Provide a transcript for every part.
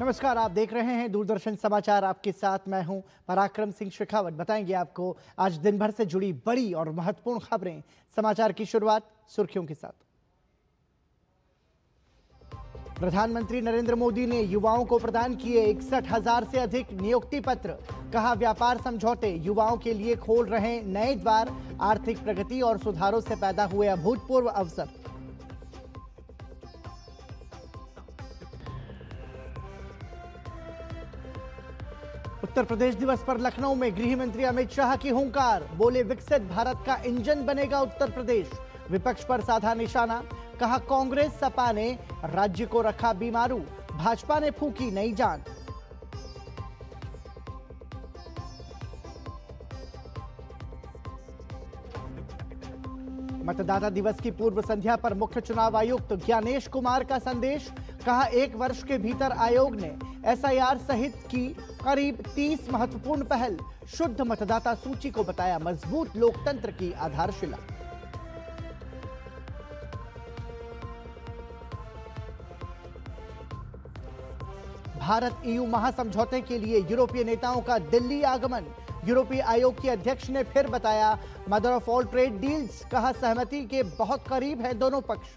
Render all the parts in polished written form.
नमस्कार, आप देख रहे हैं दूरदर्शन समाचार। आपके साथ मैं हूं पराक्रम सिंह शेखावत। बताएंगे आपको आज दिन भर से जुड़ी बड़ी और महत्वपूर्ण खबरें। समाचार की शुरुआत सुर्खियों के साथ। प्रधानमंत्री नरेंद्र मोदी ने युवाओं को प्रदान किए 61,000 से अधिक नियुक्ति पत्र। कहा, व्यापार समझौते युवाओं के लिए खोल रहे नए द्वार। आर्थिक प्रगति और सुधारों से पैदा हुए अभूतपूर्व अवसर। उत्तर प्रदेश दिवस पर लखनऊ में गृह मंत्री अमित शाह की हुंकार। बोले, विकसित भारत का इंजन बनेगा उत्तर प्रदेश। विपक्ष पर साधा निशाना। कहा, कांग्रेस सपा ने राज्य को रखा बीमारू, भाजपा ने फूंकी नई जान। मतदाता दिवस की पूर्व संध्या पर मुख्य चुनाव आयुक्त ज्ञानेश कुमार का संदेश। कहा, 1 वर्ष के भीतर आयोग ने एसआईआर सहित की करीब 30 महत्वपूर्ण पहल। शुद्ध मतदाता सूची को बताया मजबूत लोकतंत्र की आधारशिला। भारत ईयू महासमझौते के लिए यूरोपीय नेताओं का दिल्ली आगमन। यूरोपीय आयोग के अध्यक्ष ने फिर बताया mother of all trade deals. कहा, सहमति के बहुत करीब हैं दोनों पक्ष।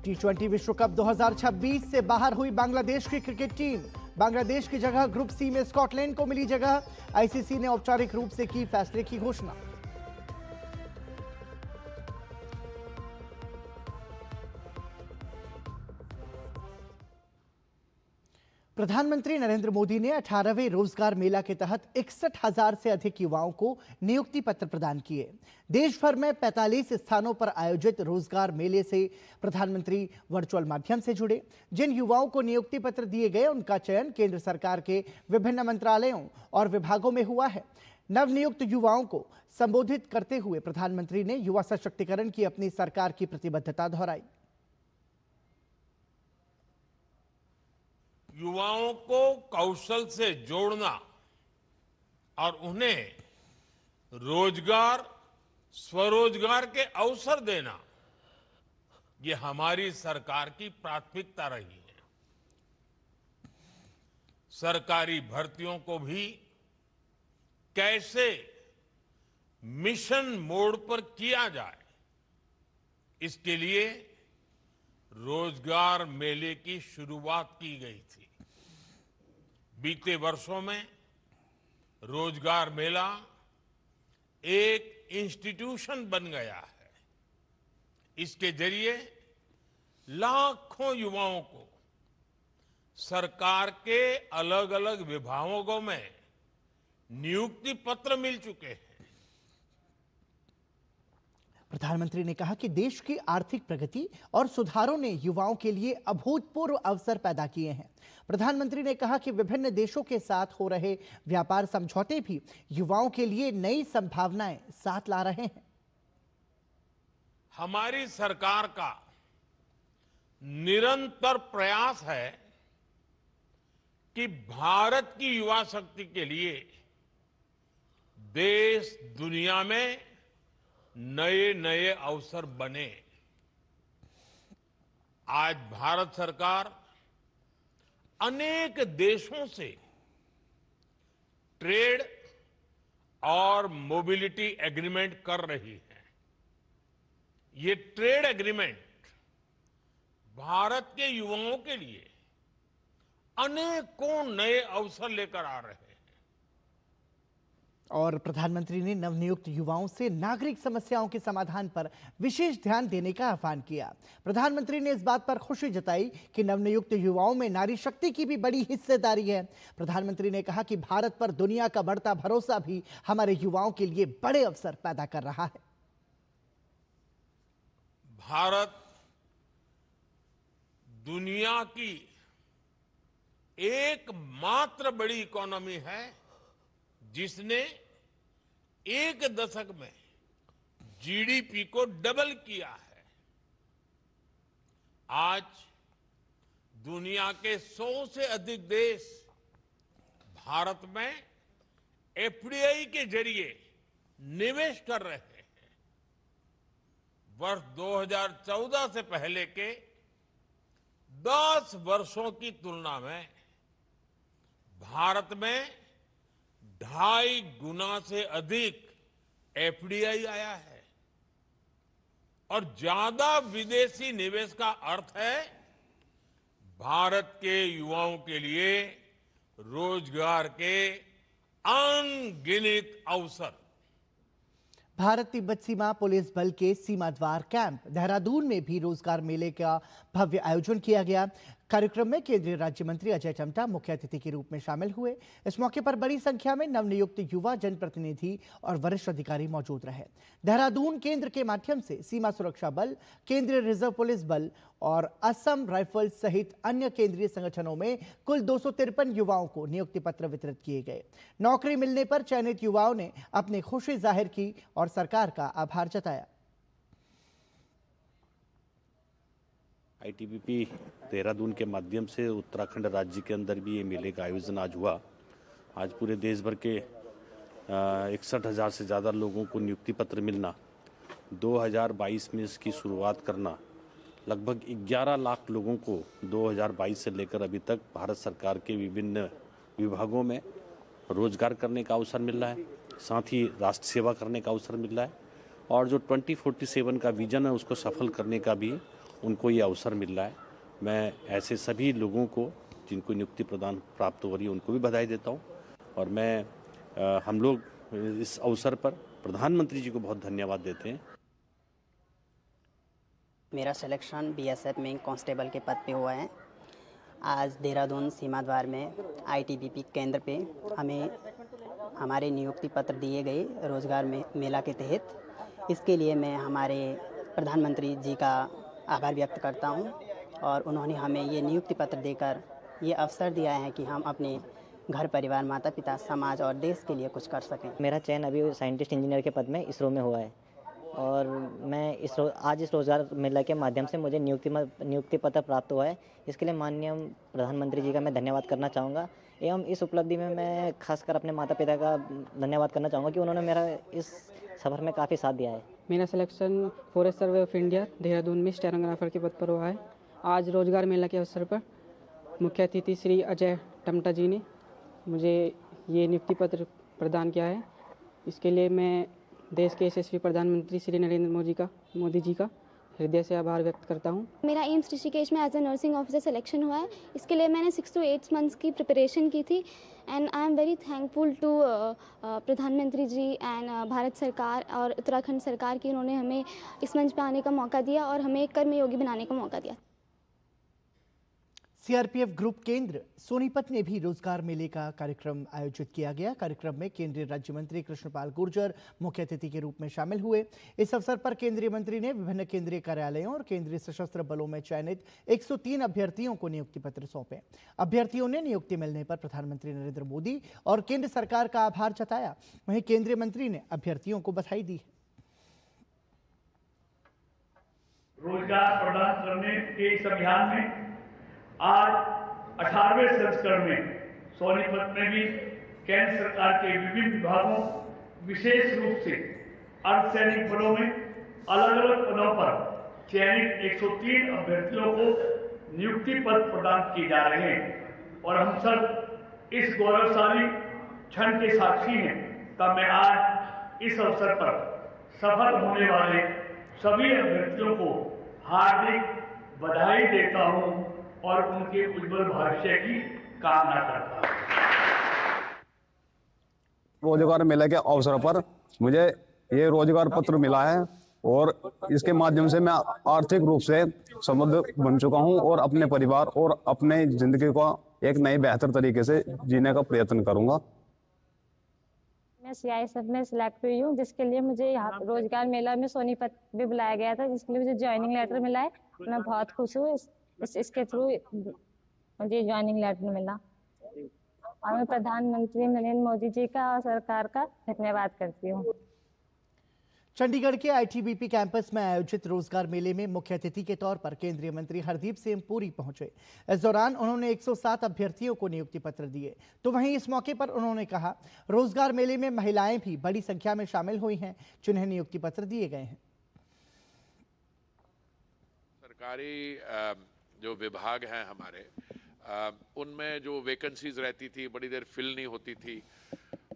T20 विश्व कप 2026 से बाहर हुई बांग्लादेश की क्रिकेट टीम। बांग्लादेश की जगह ग्रुप सी में स्कॉटलैंड को मिली जगह। आईसीसी ने औपचारिक रूप से की फैसले की घोषणा। प्रधानमंत्री नरेंद्र मोदी ने 18वें रोजगार मेला के तहत 61,000 से अधिक युवाओं को नियुक्ति पत्र प्रदान किए। देश भर में 45 स्थानों पर आयोजित रोजगार मेले से प्रधानमंत्री वर्चुअल माध्यम से जुड़े। जिन युवाओं को नियुक्ति पत्र दिए गए, उनका चयन केंद्र सरकार के विभिन्न मंत्रालयों और विभागों में हुआ है। नवनियुक्त युवाओं को संबोधित करते हुए प्रधानमंत्री ने युवा सशक्तिकरण की अपनी सरकार की प्रतिबद्धता दोहराई। युवाओं को कौशल से जोड़ना और उन्हें रोजगार, स्वरोजगार के अवसर देना, ये हमारी सरकार की प्राथमिकता रही है। सरकारी भर्तियों को भी कैसे मिशन मोड पर किया जाए, इसके लिए रोजगार मेले की शुरुआत की गई थी। बीते वर्षों में रोजगार मेला एक इंस्टीट्यूशन बन गया है। इसके जरिए लाखों युवाओं को सरकार के अलग अलग विभागों में नियुक्ति पत्र मिल चुके हैं। प्रधानमंत्री ने कहा कि देश की आर्थिक प्रगति और सुधारों ने युवाओं के लिए अभूतपूर्व अवसर पैदा किए हैं। प्रधानमंत्री ने कहा कि विभिन्न देशों के साथ हो रहे व्यापार समझौते भी युवाओं के लिए नई संभावनाएं साथ ला रहे हैं। हमारी सरकार का निरंतर प्रयास है कि भारत की युवा शक्ति के लिए देश दुनिया में नए नए अवसर बने। आज भारत सरकार अनेक देशों से ट्रेड और मोबिलिटी एग्रीमेंट कर रही है। ये ट्रेड एग्रीमेंट भारत के युवाओं के लिए अनेकों नए अवसर लेकर आ रहे हैं। और प्रधानमंत्री ने नवनियुक्त युवाओं से नागरिक समस्याओं के समाधान पर विशेष ध्यान देने का आह्वान किया। प्रधानमंत्री ने इस बात पर खुशी जताई कि नवनियुक्त युवाओं में नारी शक्ति की भी बड़ी हिस्सेदारी है। प्रधानमंत्री ने कहा कि भारत पर दुनिया का बढ़ता भरोसा भी हमारे युवाओं के लिए बड़े अवसर पैदा कर रहा है। भारत दुनिया की एकमात्र बड़ी इकोनॉमी है जिसने एक दशक में जीडीपी को डबल किया है। आज दुनिया के 100 से अधिक देश भारत में एफडीआई के जरिए निवेश कर रहे हैं। वर्ष 2014 से पहले के 10 वर्षों की तुलना में भारत में 2.5 गुना से अधिक एफडीआई आया है और ज्यादा विदेशी निवेश का अर्थ है भारत के युवाओं के लिए रोजगार के अनगिनत अवसर। भारत तिब्बत सीमा पुलिस बल के सीमा द्वार कैंप देहरादून में भी रोजगार मेले का भव्य आयोजन किया गया। कार्यक्रम में केंद्रीय राज्य मंत्री अजय टम्टा मुख्य अतिथि के रूप में शामिल हुए। इस मौके पर बड़ी संख्या में नवनियुक्त युवा जनप्रतिनिधि और वरिष्ठ अधिकारी मौजूद रहे। देहरादून केंद्र के माध्यम से सीमा सुरक्षा बल, केंद्रीय रिजर्व पुलिस बल और असम राइफल्स सहित अन्य केंद्रीय संगठनों में कुल 253 युवाओं को नियुक्ति पत्र वितरित किए गए। नौकरी मिलने पर चयनित युवाओं ने अपनी खुशी जाहिर की और सरकार का आभार जताया। आईटीबीपी देहरादून के माध्यम से उत्तराखंड राज्य के अंदर भी ये मेले का आयोजन आज हुआ। आज पूरे देश भर के 61,000 से ज़्यादा लोगों को नियुक्ति पत्र मिलना, 2022 में इसकी शुरुआत करना, लगभग 11 लाख लोगों को 2022 से लेकर अभी तक भारत सरकार के विभिन्न विभागों में रोजगार करने का अवसर मिल रहा है, साथ ही राष्ट्र सेवा करने का अवसर मिल रहा है और जो 2047 का विजन है उसको सफल करने का भी उनको ये अवसर मिल रहा है। मैं ऐसे सभी लोगों को जिनको नियुक्ति प्रदान प्राप्त हो रही है उनको भी बधाई देता हूँ और हम लोग इस अवसर पर प्रधानमंत्री जी को बहुत धन्यवाद देते हैं। मेरा सिलेक्शन बीएसएफ में कांस्टेबल के पद पे हुआ है। आज देहरादून सीमा द्वार में आईटीबीपी केंद्र पे हमें हमारे नियुक्ति पत्र दिए गए रोजगार में मेला के तहत। इसके लिए मैं हमारे प्रधानमंत्री जी का आभार व्यक्त करता हूं और उन्होंने हमें ये नियुक्ति पत्र देकर ये अवसर दिया है कि हम अपने घर परिवार, माता पिता, समाज और देश के लिए कुछ कर सकें। मेरा चयन अभी साइंटिस्ट इंजीनियर के पद में इसरो में हुआ है और मैं आज इस रोजगार मेला के माध्यम से मुझे नियुक्ति पत्र प्राप्त हुआ है। इसके लिए माननीय प्रधानमंत्री जी का मैं धन्यवाद करना चाहूँगा एवं इस उपलब्धि में मैं खासकर अपने माता पिता का धन्यवाद करना चाहूँगा कि उन्होंने मेरा इस सफ़र में काफ़ी साथ दिया है। मेरा selection forest survey of India Dehradun में स्टेनोग्राफर के पद पर हुआ है। आज रोजगार मेला के अवसर पर मुख्य अतिथि श्री अजय टम्टा जी ने मुझे ये नियुक्ति पत्र प्रदान किया है। इसके लिए मैं देश के यशस्वी प्रधानमंत्री श्री नरेंद्र मोदी जी का हृदय से आभार व्यक्त करता हूँ। मेरा एम्स ऋषिकेश में as a nursing officer selection हुआ है। इसके लिए मैंने 6 to 8 months की प्रिपरेशन की थी and I am very thankful to प्रधानमंत्री जी एंड भारत सरकार और उत्तराखंड सरकार की उन्होंने हमें इस मंच पर आने का मौका दिया और हमें कर्मयोगी बनाने का मौका दिया। सीआरपीएफ ग्रुप केंद्र सोनीपत में भी रोजगार मेले का कार्यक्रम आयोजित किया गया। कार्यक्रम में केंद्रीय राज्य मंत्री कृष्णपाल गुर्जर मुख्य अतिथि के रूप में शामिल हुए। इस अवसर पर केंद्रीय मंत्री ने विभिन्न केंद्रीय कार्यालयों और केंद्रीय सशस्त्र बलों में चयनित 103 अभ्यर्थियों को नियुक्ति पत्र सौंपे। अभ्यर्थियों ने नियुक्ति मिलने पर प्रधानमंत्री नरेंद्र मोदी और केंद्र सरकार का आभार जताया। वहीं केंद्रीय मंत्री ने अभ्यर्थियों को बधाई दी। रोजगार प्रदान करने के इस अभियान में आज 18वें संस्करण में सोनीपत में भी केंद्र सरकार के विभिन्न विभागों, विशेष रूप से अर्धसैनिक बलों में अलग अलग पदों पर चयनित 103 अभ्यर्थियों को नियुक्ति पत्र प्रदान किए जा रहे हैं और हम सब इस गौरवशाली क्षण के साक्षी हैं। तब मैं आज इस अवसर पर सफल होने वाले सभी अभ्यर्थियों को हार्दिक बधाई देता हूं और उनके उज्जवल भविष्य की कामना करता हूं। रोजगार मेले के अवसर पर मुझे ये रोजगार पत्र मिला है और इसके माध्यम से मैं आर्थिक रूप से समृद्ध बन चुका हूं और अपने परिवार और अपने जिंदगी को एक नए बेहतर तरीके से जीने का प्रयत्न करूंगा। मैं सीआईएसएफ में सिलेक्ट हुई हूँ, जिसके लिए मुझे यहाँ रोजगार मेला में सोनीपत भी बुलाया गया था, जिसके लिए मुझे ज्वाइनिंग लेटर मिला है। मैं बहुत खुश हूँ। इसके थ्रू मुझे ज्वाइनिंग लेटर मिला और मैं प्रधानमंत्री नरेंद्र मोदी जी का और सरकार का धन्यवाद करती हूँ। चंडीगढ़ के आईटीबीपी कैंपस में आयोजित रोजगार मेले में मुख्य अतिथि के तौर पर केंद्रीय मंत्री हरदीप सिंह पुरी पहुंचे। इस दौरान उन्होंने 107 अभ्यर्थियों को नियुक्ति पत्र दिए। तो वहीं इस मौके पर उन्होंने कहा, रोजगार मेले में महिलाएं भी बड़ी संख्या में शामिल हुई हैं, जिन्हें नियुक्ति पत्र दिए गए हैं। सरकारी जो विभाग हैं हमारे, उनमें जो वैकेंसीज रहती थी बड़ी देर फिल नहीं होती थी,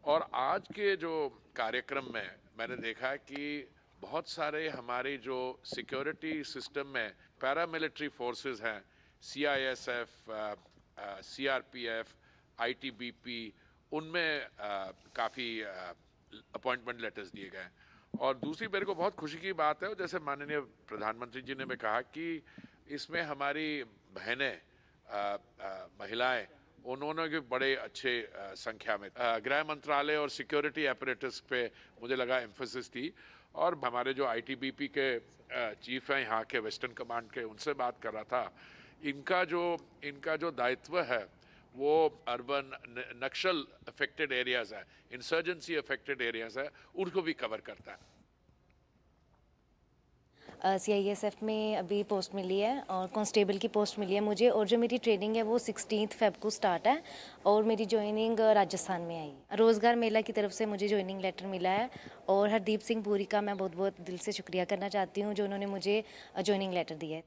और आज के जो कार्यक्रम में मैंने देखा कि बहुत सारे हमारी जो सिक्योरिटी सिस्टम में पैरामिलिट्री फोर्सेस हैं, सीआईएसएफ, सीआरपीएफ, आईटीबीपी, उनमें काफ़ी अपॉइंटमेंट लेटर्स दिए गए। और दूसरी मेरे को बहुत खुशी की बात है, जैसे माननीय प्रधानमंत्री जी ने भी कहा कि इसमें हमारी बहनें, महिलाएं, उन्होंने भी बड़े अच्छे संख्या में गृह मंत्रालय और सिक्योरिटी एपरेटस पे मुझे लगा एम्फोसिस थी। और हमारे जो आईटीबीपी के चीफ हैं यहाँ के वेस्टर्न कमांड के, उनसे बात कर रहा था, इनका जो दायित्व है वो अर्बन नक्सल अफेक्टेड एरियाज है, इंसर्जेंसी अफेक्टेड एरियाज है, उनको भी कवर करता है। सीआईएसएफ में अभी पोस्ट मिली है और कांस्टेबल की पोस्ट मिली है मुझे, और जो मेरी ट्रेनिंग है वो 16 फेब को स्टार्ट है और मेरी ज्वाइनिंग राजस्थान में आई। रोज़गार मेला की तरफ से मुझे ज्वाइनिंग लेटर मिला है और हरदीप सिंह पुरी का मैं बहुत बहुत दिल से शुक्रिया करना चाहती हूँ जो उन्होंने मुझे ज्वाइनिंग लेटर दिया है।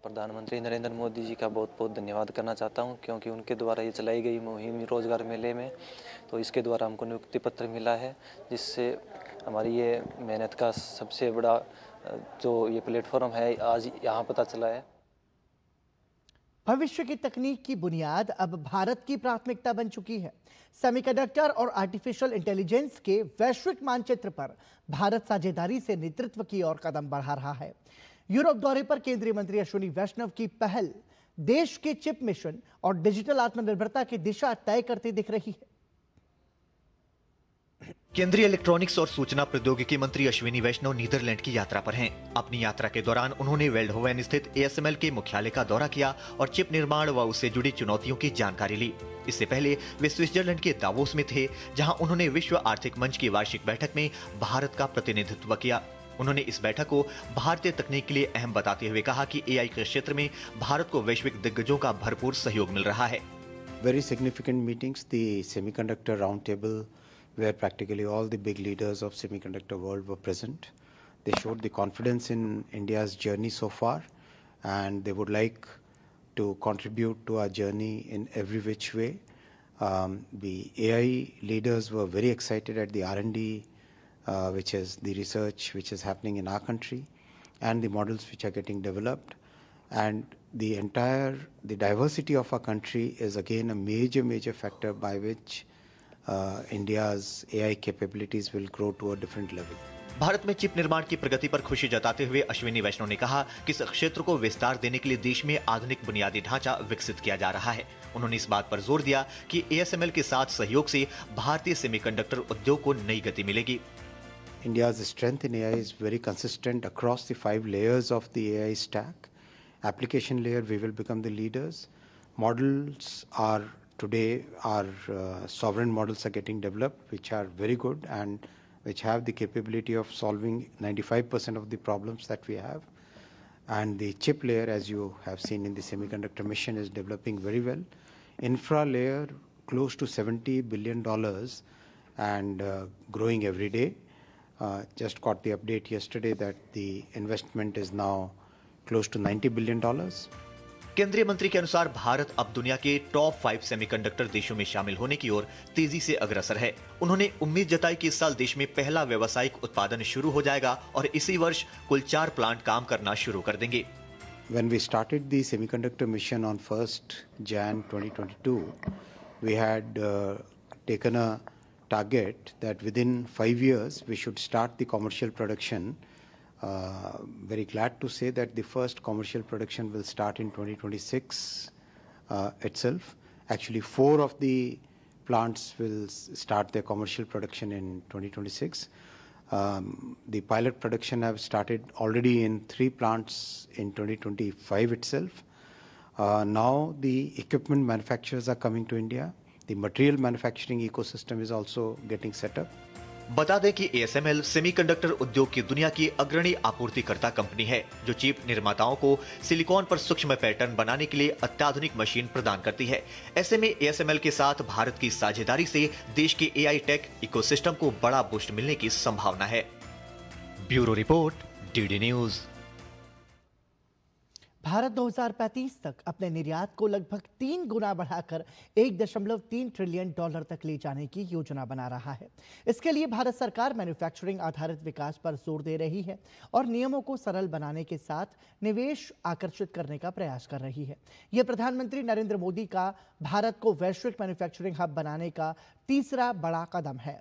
प्रधानमंत्री नरेंद्र मोदी जी का बहुत बहुत धन्यवाद करना चाहता हूं, क्योंकि उनके द्वारा ये चलाई गई मुहिम रोज़गार मेले में, तो इसके द्वारा हमको नियुक्ति पत्र मिला है, जिससे हमारी ये मेहनत का सबसे बड़ा जो ये प्लेटफॉर्म है आज यहाँ पता चला है। भविष्य की तकनीक की बुनियाद अब भारत की प्राथमिकता बन चुकी है। सेमीकंडक्टर और आर्टिफिशियल इंटेलिजेंस के वैश्विक मानचित्र पर भारत साझेदारी से नेतृत्व की ओर कदम बढ़ा रहा है। यूरोप दौरे पर केंद्रीय मंत्री अश्विनी वैष्णव की पहल देश के चिप मिशन और डिजिटल आत्मनिर्भरता की दिशा तय करती दिख रही है। केंद्रीय इलेक्ट्रॉनिक्स और सूचना प्रौद्योगिकी मंत्री अश्विनी वैष्णव नीदरलैंड की यात्रा पर हैं। अपनी यात्रा के दौरान उन्होंने वेल्डहोवेन स्थित ASML के मुख्यालय का दौरा किया और चिप निर्माण व उससे जुड़ी चुनौतियों की जानकारी ली। इससे पहले वे स्विट्जरलैंड के दावोस में थे, जहां उन्होंने विश्व आर्थिक मंच की वार्षिक बैठक में भारत का प्रतिनिधित्व किया। उन्होंने इस बैठक को भारतीय तकनीक के लिए अहम बताते हुए कहा कि AI के क्षेत्र में भारत को वैश्विक दिग्गजों का भरपूर सहयोग मिल रहा है। Very significant meetings, the semiconductor roundtable, where practically all the big leaders of semiconductor world were present. They showed the confidence in India's journey so far, and they would like to contribute to our journey in every which way. The AI leaders were very excited at the R&D, which is the research which is happening in our country, and the models which are getting developed. And the diversity of our country is again a major factor by which India's AI capabilities will grow to a different level. Bharat में chip निर्माण की प्रगति पर खुशी जताते हुए अश्विनी वैष्णव ने कहा कि इस क्षेत्र को विस्तार देने के लिए देश में आधुनिक बुनियादी ढांचा विकसित किया जा रहा है। उन्होंने इस बात पर जोर दिया कि ASML के साथ सहयोग से भारतीय सेमीकंडक्टर उद्योग को नई गति मिलेगी। India's strength in AI is very consistent across the 5 layers of the AI stack. Application layer, we will become the leaders. Models are today, our sovereign models are getting developed, which are very good and which have the capability of solving 95% of the problems that we have. And the chip layer, as you have seen in the semiconductor mission, is developing very well. Infra layer, close to $70 billion and growing every day. Just got the update yesterday that the investment is now close to $90 billion. केंद्रीय मंत्री के अनुसार भारत अब दुनिया के top 5 semiconductor देशों में शामिल होने की ओर तेजी से अग्रसर है। उन्होंने उम्मीद जताई कि इस साल देश में पहला व्यावसायिक उत्पादन शुरू हो जाएगा और इसी वर्ष कुल 4 प्लांट काम करना शुरू कर देंगे। When we started the semiconductor mission on 1st Jan 2022, we had taken a target that within 5 years we should start the commercial production. Very glad to say that the first commercial production will start in 2026 itself. Actually, 4 of the plants will start their commercial production in 2026. The pilot production have started already in 3 plants in 2025 itself. Now the equipment manufacturers are coming to India. The material manufacturing ecosystem is also getting set up. बता दें कि ASML semiconductor उद्योग की दुनिया की अग्रणी आपूर्तिकर्ता company है, जो चिप निर्माताओं को सिलिकॉन पर सूक्ष्म पैटर्न बनाने के लिए अत्याधुनिक मशीन प्रदान करती है। ऐसे में ASML के साथ भारत की साझेदारी से देश के AI टेक इकोसिस्टम को बड़ा बूस्ट मिलने की संभावना है। Bureau report, DD news. Bharat 2035 तक अपने निर्यात को लगभग 3 गुना बढ़ाकर 1.3 ट्रिलियन डॉलर तक ले जाने की योजना बना रहा है। इसके लिए भारत सरकार मैन्युफैक्चरिंग आधारित विकास पर जोर दे रही है और नियमों को सरल बनाने के साथ निवेश आकर्षित करने का प्रयास कर रही है। यह प्रधानमंत्री नरेंद्र मोदी का भारत को वैश्विक मैन्युफैक्चरिंग हब बनाने का तीसरा बड़ा कदम है।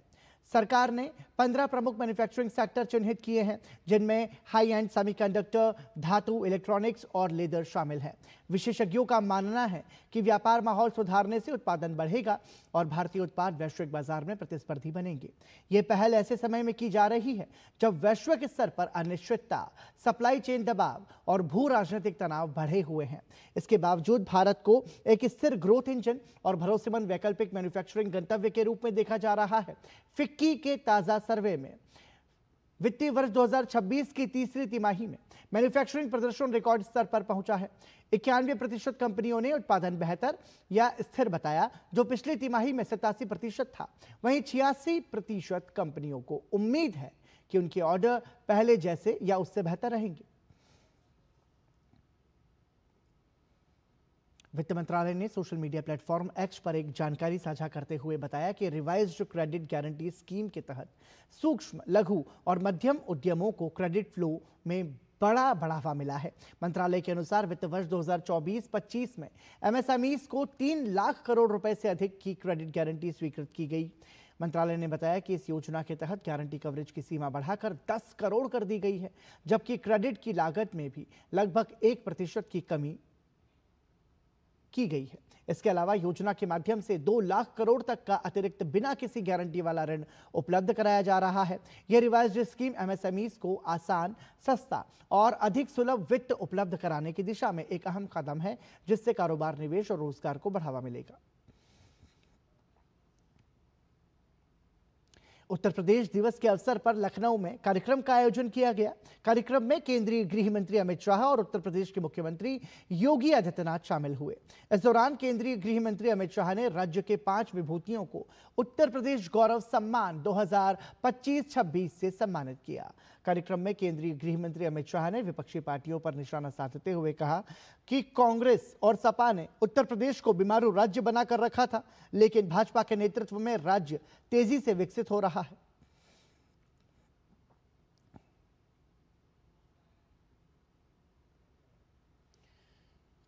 सरकार ने 15 प्रमुख मैन्युफैक्चरिंग सेक्टर चिन्हित किए हैं, जिनमें हाई एंड सेमीकंडक्टर, धातु, इलेक्ट्रॉनिक्स और लेदर शामिल है। विशेषज्ञों का मानना है कि व्यापार माहौल सुधारने से उत्पादन बढ़ेगा और भारतीय उत्पाद वैश्विक बाजार में प्रतिस्पर्धी बनेंगे। ये पहल ऐसे समय में की जा रही है जब वैश्विक स्तर पर अनिश्चितता, सप्लाई चेन दबाव और भू राजनीतिक तनाव बढ़े हुए हैं। इसके बावजूद भारत को एक स्थिर ग्रोथ इंजन और भरोसेमंद वैकल्पिक मैन्युफैक्चरिंग गंतव्य के रूप में देखा जा रहा है। फिक्की के ताजा सर्वे में वित्तीय वर्ष 2026 की तीसरी तिमाही में मैन्युफैक्चरिंग प्रदर्शन रिकॉर्ड स्तर पर पहुंचा है। 91% कंपनियों ने उत्पादन बेहतर या स्थिर बताया, जो पिछली तिमाही में 87% था। वहीं 86% कंपनियों को उम्मीद है कि उनके ऑर्डर पहले जैसे या उससे बेहतर रहेंगे। वित्त मंत्रालय ने सोशल मीडिया प्लेटफॉर्म X पर एक जानकारी साझा करते हुए बताया कि रिवाइज्ड क्रेडिट गारंटी स्कीम के तहत सूक्ष्म, लघु और मध्यम उद्यमों को क्रेडिट फ्लो में बड़ा बढ़ावा मिला है। मंत्रालय के अनुसार वित्त वर्ष 2024-25 में MSMEs को 3 लाख करोड़ रुपए से अधिक की क्रेडिट गारंटी स्वीकृत की गई। मंत्रालय ने बताया कि इस योजना के तहत गारंटी कवरेज की सीमा बढ़ाकर 10 करोड़ कर दी गई है, जबकि क्रेडिट की लागत में भी लगभग 1% की कमी की गई है। इसके अलावा योजना के माध्यम से 2 लाख करोड़ तक का अतिरिक्त बिना किसी गारंटी वाला ऋण उपलब्ध कराया जा रहा है। यह रिवाइज्ड स्कीम MSMEs को आसान, सस्ता और अधिक सुलभ वित्त उपलब्ध कराने की दिशा में एक अहम कदम है, जिससे कारोबार, निवेश और रोजगार को बढ़ावा मिलेगा। उत्तर प्रदेश दिवस के अवसर पर लखनऊ में कार्यक्रम का आयोजन किया गया। कार्यक्रम में केंद्रीय गृह मंत्री अमित शाह और उत्तर प्रदेश के मुख्यमंत्री योगी आदित्यनाथ शामिल हुए। इस दौरान केंद्रीय गृह मंत्री अमित शाह ने राज्य के 5 विभूतियों को उत्तर प्रदेश गौरव सम्मान 2025-26 से सम्मानित किया। कार्यक्रम में केंद्रीय गृह मंत्री अमित शाह ने विपक्षी पार्टियों पर निशाना साधते हुए कहा कि कांग्रेस और सपा ने उत्तर प्रदेश को बीमारू राज्य बनाकर रखा था, लेकिन भाजपा के नेतृत्व में राज्य तेजी से विकसित हो रहा है।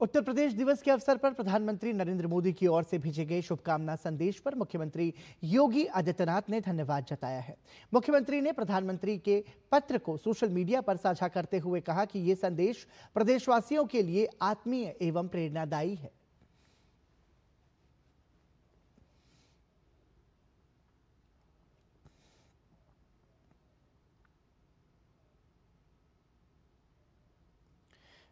उत्तर प्रदेश दिवस के अवसर पर प्रधानमंत्री नरेंद्र मोदी की ओर से भेजे गए शुभकामना संदेश पर मुख्यमंत्री योगी आदित्यनाथ ने धन्यवाद जताया है। मुख्यमंत्री ने प्रधानमंत्री के पत्र को सोशल मीडिया पर साझा करते हुए कहा कि यह संदेश प्रदेशवासियों के लिए आत्मीय एवं प्रेरणादायी है।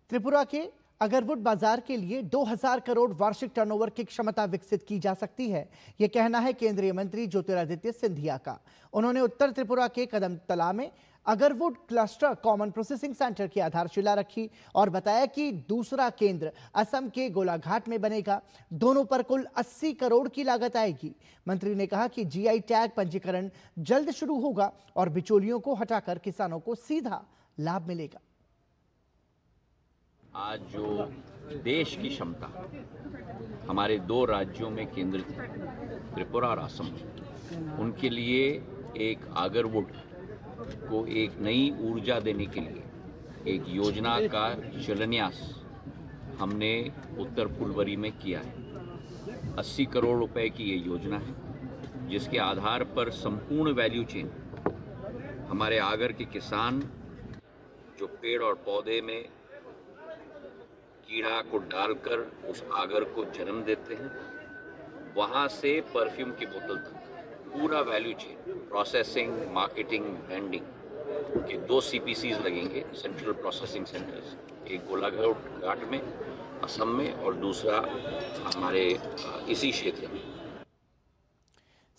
त्रिपुरा के अगरवुड बाजार के लिए 2000 करोड़ वार्षिक टर्नओवर की क्षमता विकसित की जा सकती है, यह कहना है केंद्रीय मंत्री ज्योतिरादित्य सिंधिया का। उन्होंने उत्तर त्रिपुरा के कदमतला में agarwood cluster common processing centre की आधारशिला रखी और बताया कि दूसरा केंद्र असम के गोलाघाट में बनेगा। दोनों पर कुल 80 करोड़ की लागत आएगी। मंत्री ने कहा कि GI टैग पंजीकरण जल्द शुरू होगा और बिचौलियों को हटाकर किसानों को सीधा लाभ मिलेगा। आज जो देश की क्षमता हमारे 2 राज्यों में केंद्रित है, त्रिपुरा और असम, उनके लिए एक आगरवुड को एक नई ऊर्जा देने के लिए एक योजना का शिलान्यास हमने उत्तर फुलवरी में किया है। 80 करोड़ रुपए की ये योजना है, जिसके आधार पर संपूर्ण वैल्यू चेन हमारे आगर के किसान जो पेड़ और पौधे में कीड़ा को डालकर उस आगर को जन्म देते हैं, वहाँ से परफ्यूम की बोतल तक पूरा value chain, processing, marketing, branding के 2 CPCs लगेंगे, सेंट्रल प्रोसेसिंग सेंटर्स, एक गोलाघाट में असम में और दूसरा हमारे इसी क्षेत्र में।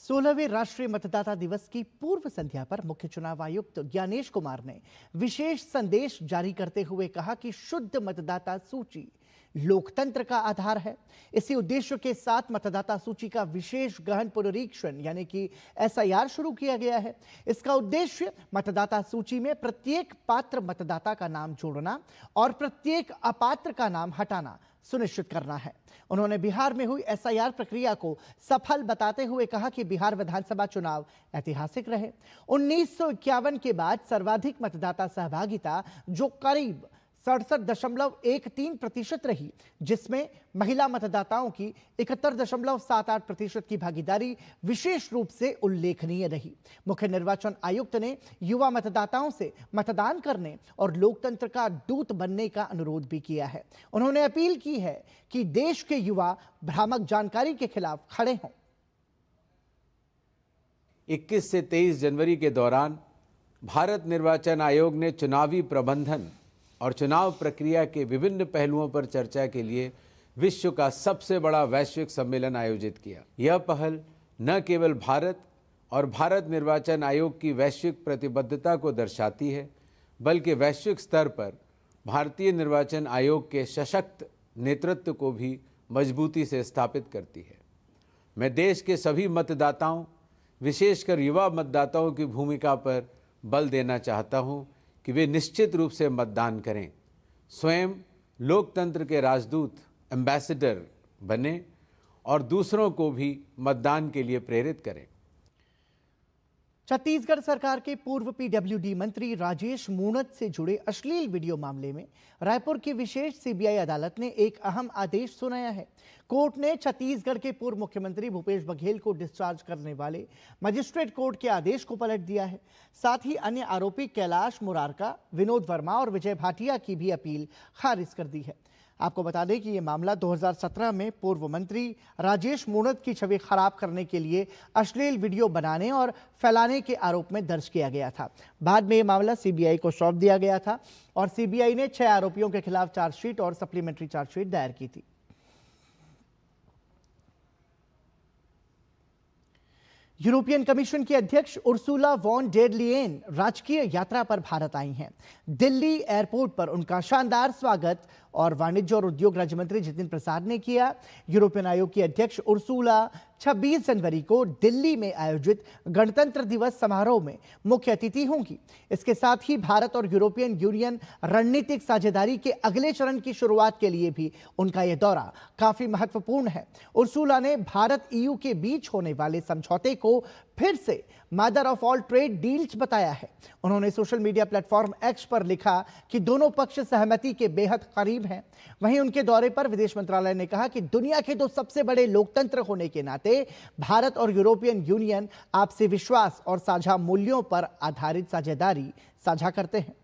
16वें राष्ट्रीय मतदाता दिवस की पूर्व संध्या पर मुख्य चुनाव आयुक्त ज्ञानेश कुमार ने विशेष संदेश जारी करते हुए कहा कि शुद्ध मतदाता सूची लोकतंत्र का आधार है। इसी उद्देश्य के साथ मतदाता सूची का विशेष गहन पुनरीक्षण यानी कि SIR शुरू किया गया है। इसका उद्देश्य मतदाता सूची में प्रत्येक पात्र मतदाता का नाम जोड़ना और प्रत्येक अपात्र का नाम हटाना सुनिश्चित करना है। उन्होंने बिहार में हुई SIR प्रक्रिया को सफल बताते हुए कहा कि बिहार विधानसभा चुनाव ऐतिहासिक रहे। 1951 के बाद सर्वाधिक मतदाता सहभागिता जो करीब 67.13% रही, जिसमें महिला मतदाताओं की 71.78% की भागीदारी विशेष रूप से उल्लेखनीय रही। मुख्य निर्वाचन आयुक्त ने युवा मतदाताओं से मतदान करने और लोकतंत्र का दूत बनने का अनुरोध भी किया है। उन्होंने अपील की है कि देश के युवा भ्रामक जानकारी के खिलाफ खड़े हों। 21 से 23 जनवरी के दौरान भारत निर्वाचन आयोग ने चुनावी प्रबंधन और चुनाव प्रक्रिया के विभिन्न पहलुओं पर चर्चा के लिए विश्व का सबसे बड़ा वैश्विक सम्मेलन आयोजित किया। यह पहल न केवल भारत और भारत निर्वाचन आयोग की वैश्विक प्रतिबद्धता को दर्शाती है, बल्कि वैश्विक स्तर पर भारतीय निर्वाचन आयोग के सशक्त नेतृत्व को भी मजबूती से स्थापित करती है। मैं देश के सभी मतदाताओं, विशेषकर युवा मतदाताओं की भूमिका पर बल देना चाहता हूं कि वे निश्चित रूप से मतदान करें, स्वयं लोकतंत्र के राजदूत एम्बेसडर बने और दूसरों को भी मतदान के लिए प्रेरित करें। छत्तीसगढ़ सरकार के पूर्व PWD मंत्री राजेश मूणत से जुड़े अश्लील वीडियो मामले में रायपुर की विशेष CBI अदालत ने एक अहम आदेश सुनाया है। कोर्ट ने छत्तीसगढ़ के पूर्व मुख्यमंत्री भूपेश बघेल को डिस्चार्ज करने वाले मजिस्ट्रेट कोर्ट के आदेश को पलट दिया है। साथ ही अन्य आरोपी कैलाश मुरारका, विनोद वर्मा और विजय भाटिया की भी अपील खारिज कर दी है। आपको बता दें कि यह मामला 2017 में पूर्व मंत्री राजेश मूणत की छवि खराब करने के लिए अश्लील वीडियो बनाने और फैलाने के आरोप में दर्ज किया गया था। बाद में यह मामला CBI को सौंप दिया गया था और CBI ने 6 आरोपियों के खिलाफ चार्जशीट और सप्लीमेंट्री चार्जशीट दायर की थी। यूरोपियन कमीशन की अध्यक्ष उर्सुला वॉन डेर लियेन राजकीय यात्रा पर भारत आई हैं। दिल्ली एयरपोर्ट पर उनका शानदार स्वागत और वाणिज्य और उद्योग राज्य मंत्री जितिन प्रसाद ने किया। यूरोपियन आयोग की अध्यक्ष उर्सुला 26 जनवरी को दिल्ली में आयोजित गणतंत्र दिवस समारोह में मुख्य अतिथि होंगी। इसके साथ ही भारत और यूरोपियन यूनियन रणनीतिक साझेदारी के अगले चरण की शुरुआत के लिए भी उनका यह दौरा काफी महत्वपूर्ण है। उर्सुला ने भारत EU के बीच होने वाले समझौते को फिर से mother of all trade deals बताया है। उन्होंने सोशल मीडिया प्लेटफॉर्म X पर लिखा कि दोनों पक्ष सहमति के बेहद करीब हैं। वहीं उनके दौरे पर विदेश मंत्रालय ने कहा कि दुनिया के 2 सबसे बड़े लोकतंत्र होने के नाते भारत और यूरोपियन यूनियन आपसी विश्वास और साझा मूल्यों पर आधारित साझेदारी साझा करते हैं।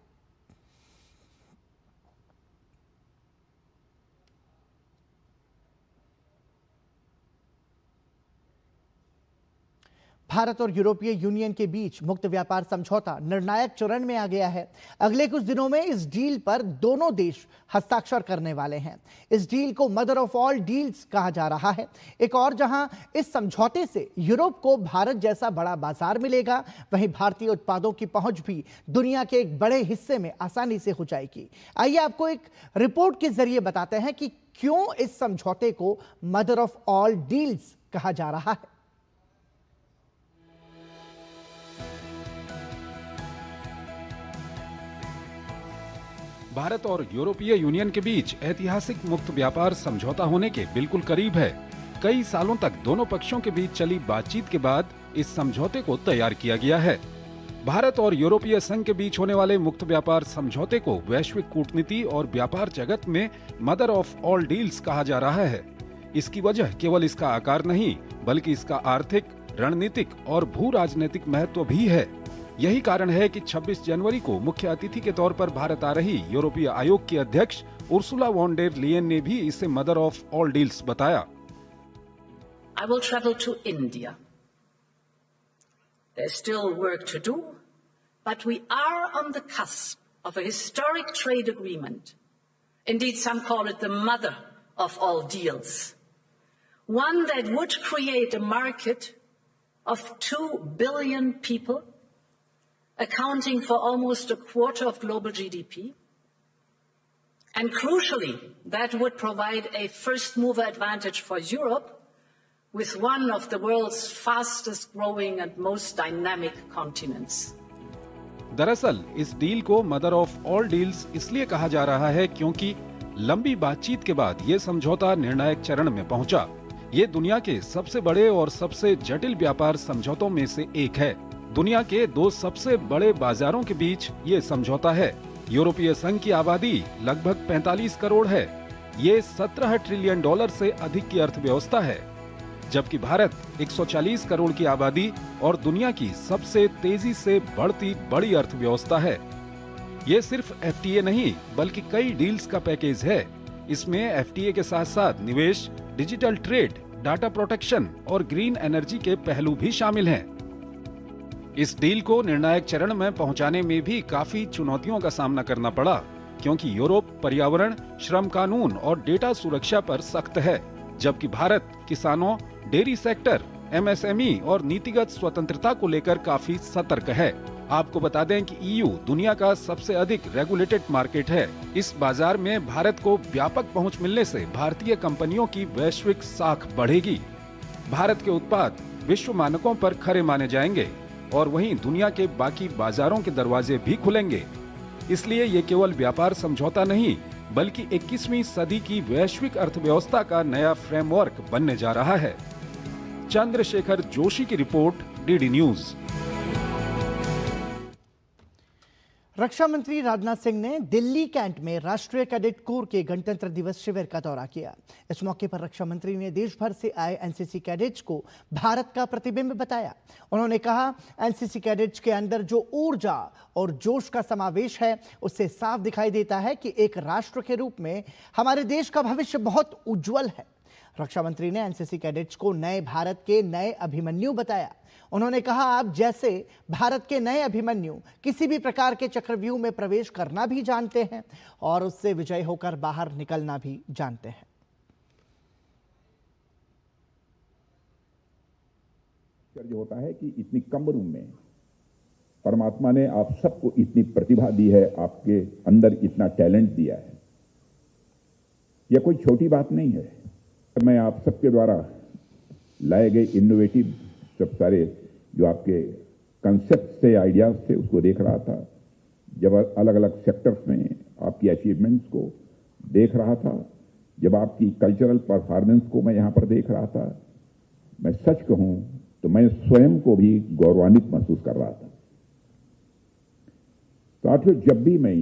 भारत और यूरोपीय यूनियन के बीच मुक्त व्यापार समझौता निर्णायक चरण में आ गया है। अगले कुछ दिनों में इस डील पर दोनों देश हस्ताक्षर करने वाले हैं। इस डील को मदर ऑफ ऑल डील्स कहा जा रहा है। एक और जहां इस समझौते से यूरोप को भारत जैसा बड़ा बाजार मिलेगा, वहीं भारतीय उत्पादों की पहुंच भी दुनिया के एक बड़े हिस्से में आसानी से हो जाएगी। आइए आपको एक रिपोर्ट के जरिए बताते हैं कि क्यों इस समझौते को मदर ऑफ ऑल डील्स कहा जा रहा है। भारत और यूरोपीय यूनियन के बीच ऐतिहासिक मुक्त व्यापार समझौता होने के बिल्कुल करीब है। कई सालों तक दोनों पक्षों के बीच चली बातचीत के बाद इस समझौते को तैयार किया गया है। भारत और यूरोपीय संघ के बीच होने वाले मुक्त व्यापार समझौते को वैश्विक कूटनीति और व्यापार जगत में मदर ऑफ ऑल डील्स कहा जा रहा है। इसकी वजह केवल इसका आकार नहीं, बल्कि इसका आर्थिक, रणनीतिक और भू राजनीतिक महत्व भी है। यही कारण है कि 26 जनवरी को मुख्य अतिथि के तौर पर भारत आ रही यूरोपीय आयोग की अध्यक्ष उर्सुला वॉन डेर लियेन ने भी इसे मदर ऑफ ऑल डील्स बताया। I will travel to India. There's still work to do, but we are on the cusp of a historic trade agreement. Indeed, some call it the mother of all deals. One that would create a market of 2 billion people, accounting for almost a quarter of global GDP. And crucially, that would provide a first mover advantage for Europe with one of the world's fastest growing and most dynamic continents. दरअसल इस deal को mother of all deals इसलिए कहा जा रहा है क्योंकि लंबी बातचीत के बाद ये समझौता निर्णायक चरण में पहुंचा। ये दुनिया के सबसे बड़े और सबसे जटिल व्यापार समझौतों में से एक है। दुनिया के दो सबसे बड़े बाजारों के बीच ये समझौता है। यूरोपीय संघ की आबादी लगभग 45 करोड़ है। ये $17 ट्रिलियन से अधिक की अर्थव्यवस्था है, जबकि भारत 140 करोड़ की आबादी और दुनिया की सबसे तेजी से बढ़ती बड़ी अर्थव्यवस्था है। ये सिर्फ एफटीए नहीं बल्कि कई डील्स का पैकेज है। इसमें एफटीए के साथ साथ निवेश, डिजिटल ट्रेड, डाटा प्रोटेक्शन और ग्रीन एनर्जी के पहलू भी शामिल हैं। इस डील को निर्णायक चरण में पहुंचाने में भी काफी चुनौतियों का सामना करना पड़ा, क्योंकि यूरोप पर्यावरण, श्रम कानून और डेटा सुरक्षा पर सख्त है, जबकि भारत किसानों, डेयरी सेक्टर, एमएसएमई और नीतिगत स्वतंत्रता को लेकर काफी सतर्क है। आपको बता दें कि ईयू दुनिया का सबसे अधिक रेगुलेटेड मार्केट है। इस बाजार में भारत को व्यापक पहुंच मिलने से भारतीय कंपनियों की वैश्विक साख बढ़ेगी। भारत के उत्पाद विश्व मानकों पर खरे माने जाएंगे और वहीं दुनिया के बाकी बाजारों के दरवाजे भी खुलेंगे। इसलिए ये केवल व्यापार समझौता नहीं बल्कि 21वीं सदी की वैश्विक अर्थव्यवस्था का नया फ्रेमवर्क बनने जा रहा है। चंद्रशेखर जोशी की रिपोर्ट, डीडी न्यूज। रक्षा मंत्री राजनाथ सिंह ने दिल्ली कैंट में राष्ट्रीय कैडेट कोर के गणतंत्र दिवस शिविर का दौरा किया। इस मौके पर रक्षा मंत्री ने देश भर से आए एनसीसी कैडेट्स को भारत का प्रतिबिंब बताया। उन्होंने कहा, एनसीसी कैडेट्स के अंदर जो ऊर्जा और जोश का समावेश है उससे साफ दिखाई देता है कि एक राष्ट्र के रूप में हमारे देश का भविष्य बहुत उज्जवल है। रक्षा मंत्री ने एनसीसी कैडेट्स को नए भारत के नए अभिमन्यु बताया। उन्होंने कहा, आप जैसे भारत के नए अभिमन्यु किसी भी प्रकार के चक्रव्यूह में प्रवेश करना भी जानते हैं और उससे विजयी होकर बाहर निकलना भी जानते हैं। जो होता है कि इतनी कम उम्र में परमात्मा ने आप सबको इतनी प्रतिभा दी है, आपके अंदर इतना टैलेंट दिया है, यह कोई छोटी बात नहीं है। मैं आप सबके द्वारा लाए गए इनोवेटिव सब सारे जो आपके कंसेप्ट थे, आइडियाज थे, उसको देख रहा था। जब अलग अलग सेक्टर्स में आपकी अचीवमेंट्स को देख रहा था, जब आपकी कल्चरल परफॉर्मेंस को मैं यहाँ पर देख रहा था, मैं सच कहूँ तो मैं स्वयं को भी गौरवान्वित महसूस कर रहा था। साथियों, जब भी मैं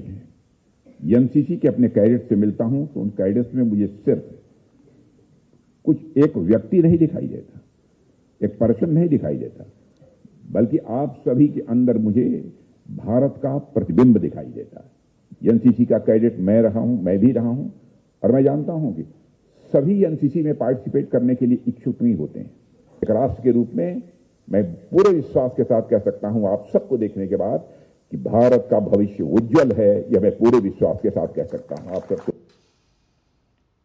एनसीसी के अपने कैडेट से मिलता हूं तो उन कैडेट्स में मुझे सिर्फ कुछ एक व्यक्ति नहीं दिखाई देता, एक पर्सन नहीं दिखाई देता, बल्कि आप सभी के अंदर मुझे भारत का प्रतिबिंब दिखाई देता है। एनसीसी का कैडेट मैं रहा हूं, मैं भी रहा हूं, और मैं जानता हूं कि सभी एनसीसी में पार्टिसिपेट करने के लिए इच्छुक नहीं होते हैं। एक राष्ट्र के रूप में मैं पूरे विश्वास के साथ कह सकता हूं, आप सबको देखने के बाद, कि भारत का भविष्य उज्जवल है, यह मैं पूरे विश्वास के साथ कह सकता हूं आप सबको।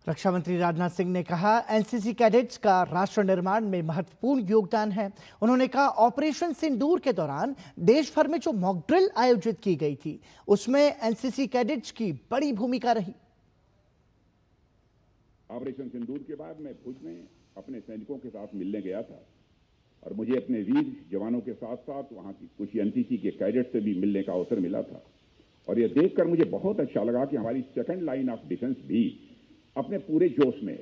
रक्षा मंत्री राजनाथ सिंह ने कहा, एनसीसी कैडेट्स का राष्ट्र निर्माण में महत्वपूर्ण योगदान है। उन्होंने कहा, ऑपरेशन सिंदूर के दौरान देश भर में जो मॉक ड्रिल आयोजित की गई थी उसमें एनसीसी कैडेट्स की बड़ी भूमिका रही। ऑपरेशन सिंदूर के बाद मैं भुज में अपने सैनिकों के साथ मिलने गया था और मुझे अपने वीर जवानों के साथ साथ वहां की कुछ एनसीसी के कैडेट से भी मिलने का अवसर मिला था। और यह देखकर मुझे बहुत अच्छा लगा कि हमारी सेकंड लाइन ऑफ डिफेंस भी अपने पूरे जोश में,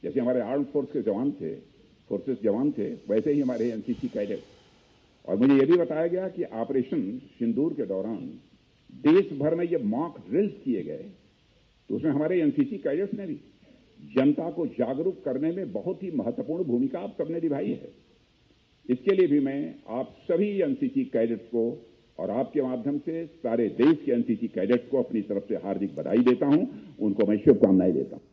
जैसे हमारे आर्म फोर्स के जवान थे, फोर्सेस जवान थे, वैसे ही हमारे एनसीसी कैडेट। और मुझे यह भी बताया गया कि ऑपरेशन सिंदूर के दौरान देश भर में ये मॉक ड्रिल्स किए गए, तो उसमें हमारे एनसीसी कैडेट्स ने भी जनता को जागरूक करने में बहुत ही महत्वपूर्ण भूमिका आप सबने निभाई है। इसके लिए भी मैं आप सभी एनसीसी कैडेट्स को और आपके माध्यम से सारे देश के एनसीसी कैडेट्स को अपनी तरफ से हार्दिक बधाई देता हूं, उनको मैं शुभकामनाएं देता हूं।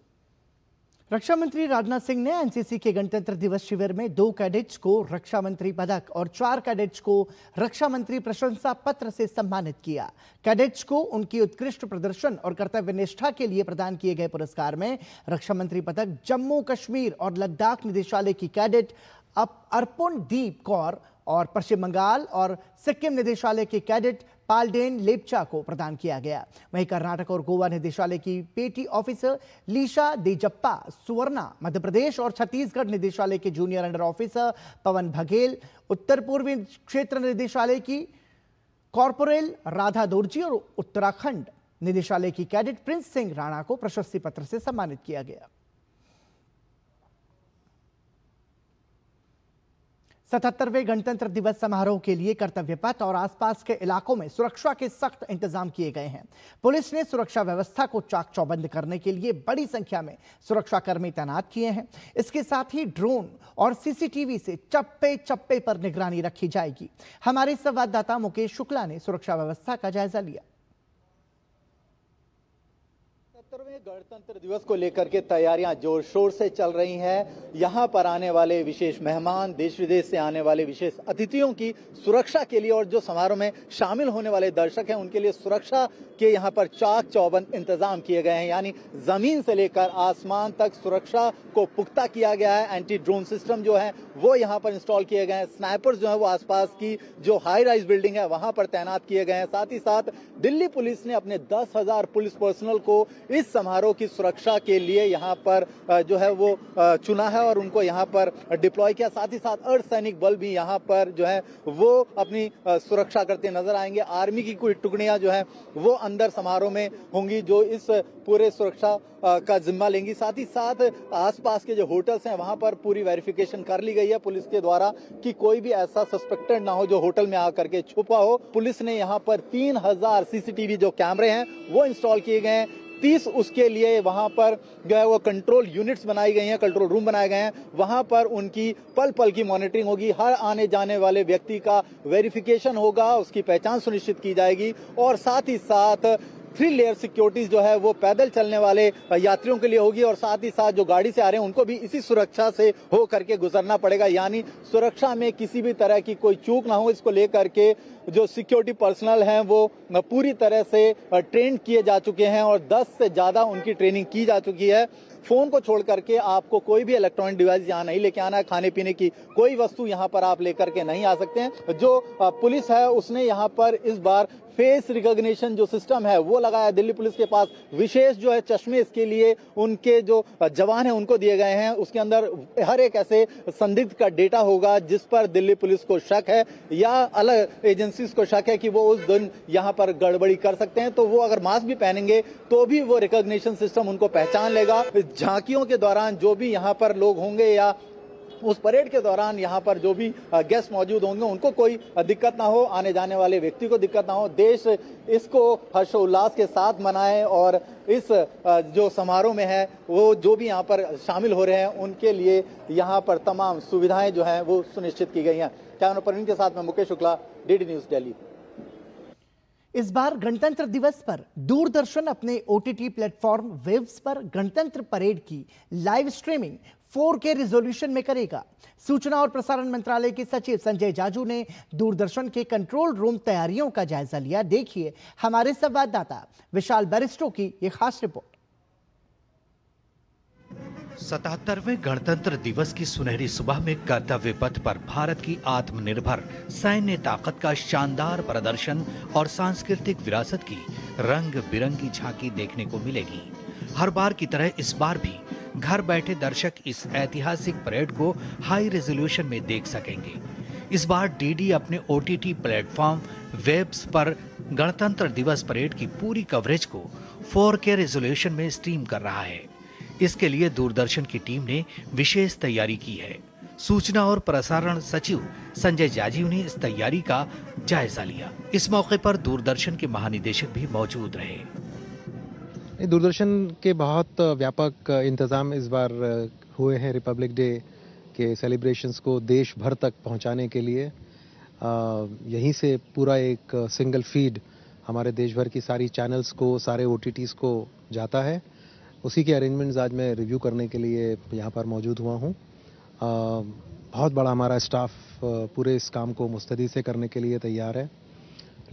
रक्षा मंत्री राजनाथ सिंह ने एनसीसी के गणतंत्र दिवस शिविर में 2 कैडेट्स को रक्षा मंत्री पदक और 4 कैडेट्स को रक्षा मंत्री प्रशंसा पत्र से सम्मानित किया। कैडेट्स को उनकी उत्कृष्ट प्रदर्शन और कर्तव्य निष्ठा के लिए प्रदान किए गए पुरस्कार में रक्षा मंत्री पदक जम्मू कश्मीर और लद्दाख निदेशालय की कैडेट अर्पुन दीप कौर और पश्चिम बंगाल और सिक्किम निदेशालय के कैडेट पालडेन लेप्चा को प्रदान किया गया। वहीं कर्नाटक और गोवा निदेशालय की पेटी ऑफिसर लीशा देजप्पा सुवर्णा मध्य प्रदेश और छत्तीसगढ़ निदेशालय के जूनियर अंडर ऑफिसर पवन बघेल, उत्तर पूर्वी क्षेत्र निदेशालय की कॉर्पोरेल राधा दोरजी और उत्तराखंड निदेशालय की कैडेट प्रिंस सिंह राणा को प्रशस्ति पत्र से सम्मानित किया गया। 77वें गणतंत्र दिवस समारोह के लिए कर्तव्य पथ और आसपास के इलाकों में सुरक्षा के सख्त इंतजाम किए गए हैं। पुलिस ने सुरक्षा व्यवस्था को चाक चौबंद करने के लिए बड़ी संख्या में सुरक्षाकर्मी तैनात किए हैं। इसके साथ ही ड्रोन और सीसीटीवी से चप्पे चप्पे पर निगरानी रखी जाएगी। हमारे संवाददाता मुकेश शुक्ला ने सुरक्षा व्यवस्था का जायजा लिया। 77वें गणतंत्र दिवस को लेकर के तैयारियां जोर शोर से चल रही हैं। यहां पर आने वाले विशेष मेहमान, देश विदेश से आने वाले विशेष अतिथियों की सुरक्षा के लिए और जो समारोह में शामिल होने वाले दर्शक हैं उनके लिए सुरक्षा के यहां पर चाक चौबंद इंतजाम किए गए हैं। यानी जमीन से लेकर आसमान तक सुरक्षा को पुख्ता किया गया है। एंटी ड्रोन सिस्टम जो है वो यहां पर इंस्टॉल किए गए हैं। स्नाइपर्स जो है वो आसपास की जो हाई राइज बिल्डिंग है वहां पर तैनात किए गए हैं। साथ ही साथ दिल्ली पुलिस ने अपने 10,000 पुलिस पर्सनल को इस समारोह की सुरक्षा के लिए यहाँ पर जो है वो चुना है और उनको यहाँ पर डिप्लॉय किया। साथ ही साथ अर्धसैनिक बल भी यहाँ पर जो है वो अपनी सुरक्षा करते नजर आएंगे। आर्मी की कोई टुकड़ियां जो है वो अंदर समारोह में होंगी जो इस पूरे सुरक्षा का जिम्मा लेंगी। साथ ही साथ आसपास के जो होटल्स हैं वहां पर पूरी वेरिफिकेशन कर ली गई है पुलिस के द्वारा कि कोई भी ऐसा सस्पेक्टेड ना हो जो होटल में आकर के छुपा हो। पुलिस ने यहाँ पर 3000 सीसीटीवी जो कैमरे हैं वो इंस्टॉल किए गए हैं। 30 उसके लिए वहां पर जो है वो कंट्रोल यूनिट्स बनाई गई हैं, कंट्रोल रूम बनाए गए हैं। वहां पर उनकी पल पल की मॉनिटरिंग होगी। हर आने जाने वाले व्यक्ति का वेरिफिकेशन होगा, उसकी पहचान सुनिश्चित की जाएगी और साथ ही साथ 3 लेयर सिक्योरिटीज जो है वो पैदल चलने वाले यात्रियों के लिए होगी और साथ ही साथ जो गाड़ी से आ रहे हैं उनको भी इसी सुरक्षा से हो करके गुजरना पड़ेगा। यानी सुरक्षा में किसी भी तरह की कोई चूक ना हो, इसको लेकर के जो सिक्योरिटी पर्सनल हैं वो पूरी तरह से ट्रेन किए जा चुके हैं और 10 से ज्यादा उनकी ट्रेनिंग की जा चुकी है। फोन को छोड़ करके आपको कोई भी इलेक्ट्रॉनिक डिवाइस यहाँ नहीं लेके आना है। खाने पीने की कोई वस्तु यहाँ पर आप लेकर के नहीं आ सकते हैं। जो पुलिस है उसने यहाँ पर इस बार फेस रिकॉग्निशन जो सिस्टम है वो लगाया। दिल्ली पुलिस के पास विशेष जो है चश्मे इसके लिए उनके जो जवान है उनको दिए गए हैं। उसके अंदर हर एक ऐसे संदिग्ध का डेटा होगा जिस पर दिल्ली पुलिस को शक है या अलग एजेंसीज को शक है कि वो उस दिन यहाँ पर गड़बड़ी कर सकते हैं, तो वो अगर मास्क भी पहनेंगे तो भी वो रिकॉग्निशन सिस्टम उनको पहचान लेगा। झांकियों के दौरान जो भी यहाँ पर लोग होंगे या उस परेड के दौरान यहाँ पर जो भी गेस्ट मौजूद होंगे उनको कोई दिक्कत ना हो, आने जाने वाले व्यक्ति को दिक्कत ना हो। देश इसको हर्षोल्लास के साथ मनाए और इस जो समारोह में है वो जो भी यहाँ पर शामिल हो रहे हैं उनके लिए यहाँ पर तमाम सुविधाएं जो हैं वो सुनिश्चित की गई हैं। कैमरा प्रवीण के साथ में मुकेश शुक्ला, डीडी न्यूज दिल्ली। इस बार गणतंत्र दिवस पर दूरदर्शन अपने OTT प्लेटफॉर्म वेव्स पर गणतंत्र परेड की लाइव स्ट्रीमिंग 4K रिजोल्यूशन में करेगा। सूचना और प्रसारण मंत्रालय के सचिव संजय जाजू ने दूरदर्शन के कंट्रोल रूम तैयारियों का जायजा लिया। देखिए हमारे संवाददाता विशाल बैरिस्टो की ये खास रिपोर्ट। 77वें गणतंत्र दिवस की सुनहरी सुबह में कर्तव्य पथ पर भारत की आत्मनिर्भर सैन्य ताकत का शानदार प्रदर्शन और सांस्कृतिक विरासत की रंग बिरंगी झांकी देखने को मिलेगी। हर बार की तरह इस बार भी घर बैठे दर्शक इस ऐतिहासिक परेड को हाई रेजोल्यूशन में देख सकेंगे। इस बार डीडी अपने OTT प्लेटफॉर्म वेब्स पर गणतंत्र दिवस परेड की पूरी कवरेज को 4K रेजोल्यूशन में स्ट्रीम कर रहा है। इसके लिए दूरदर्शन की टीम ने विशेष तैयारी की है। सूचना और प्रसारण सचिव संजय जाजू ने इस तैयारी का जायजा लिया। इस मौके पर दूरदर्शन के महानिदेशक भी मौजूद रहे। दूरदर्शन के बहुत व्यापक इंतजाम इस बार हुए हैं रिपब्लिक डे के सेलिब्रेशंस को देश भर तक पहुंचाने के लिए। यहीं से पूरा एक सिंगल फीड हमारे देश भर की सारी चैनल्स को, सारे OTTs को जाता है। उसी के अरेंजमेंट्स आज मैं रिव्यू करने के लिए यहाँ पर मौजूद हुआ हूँ। बहुत बड़ा हमारा स्टाफ पूरे इस काम को मुस्तैदी से करने के लिए तैयार है।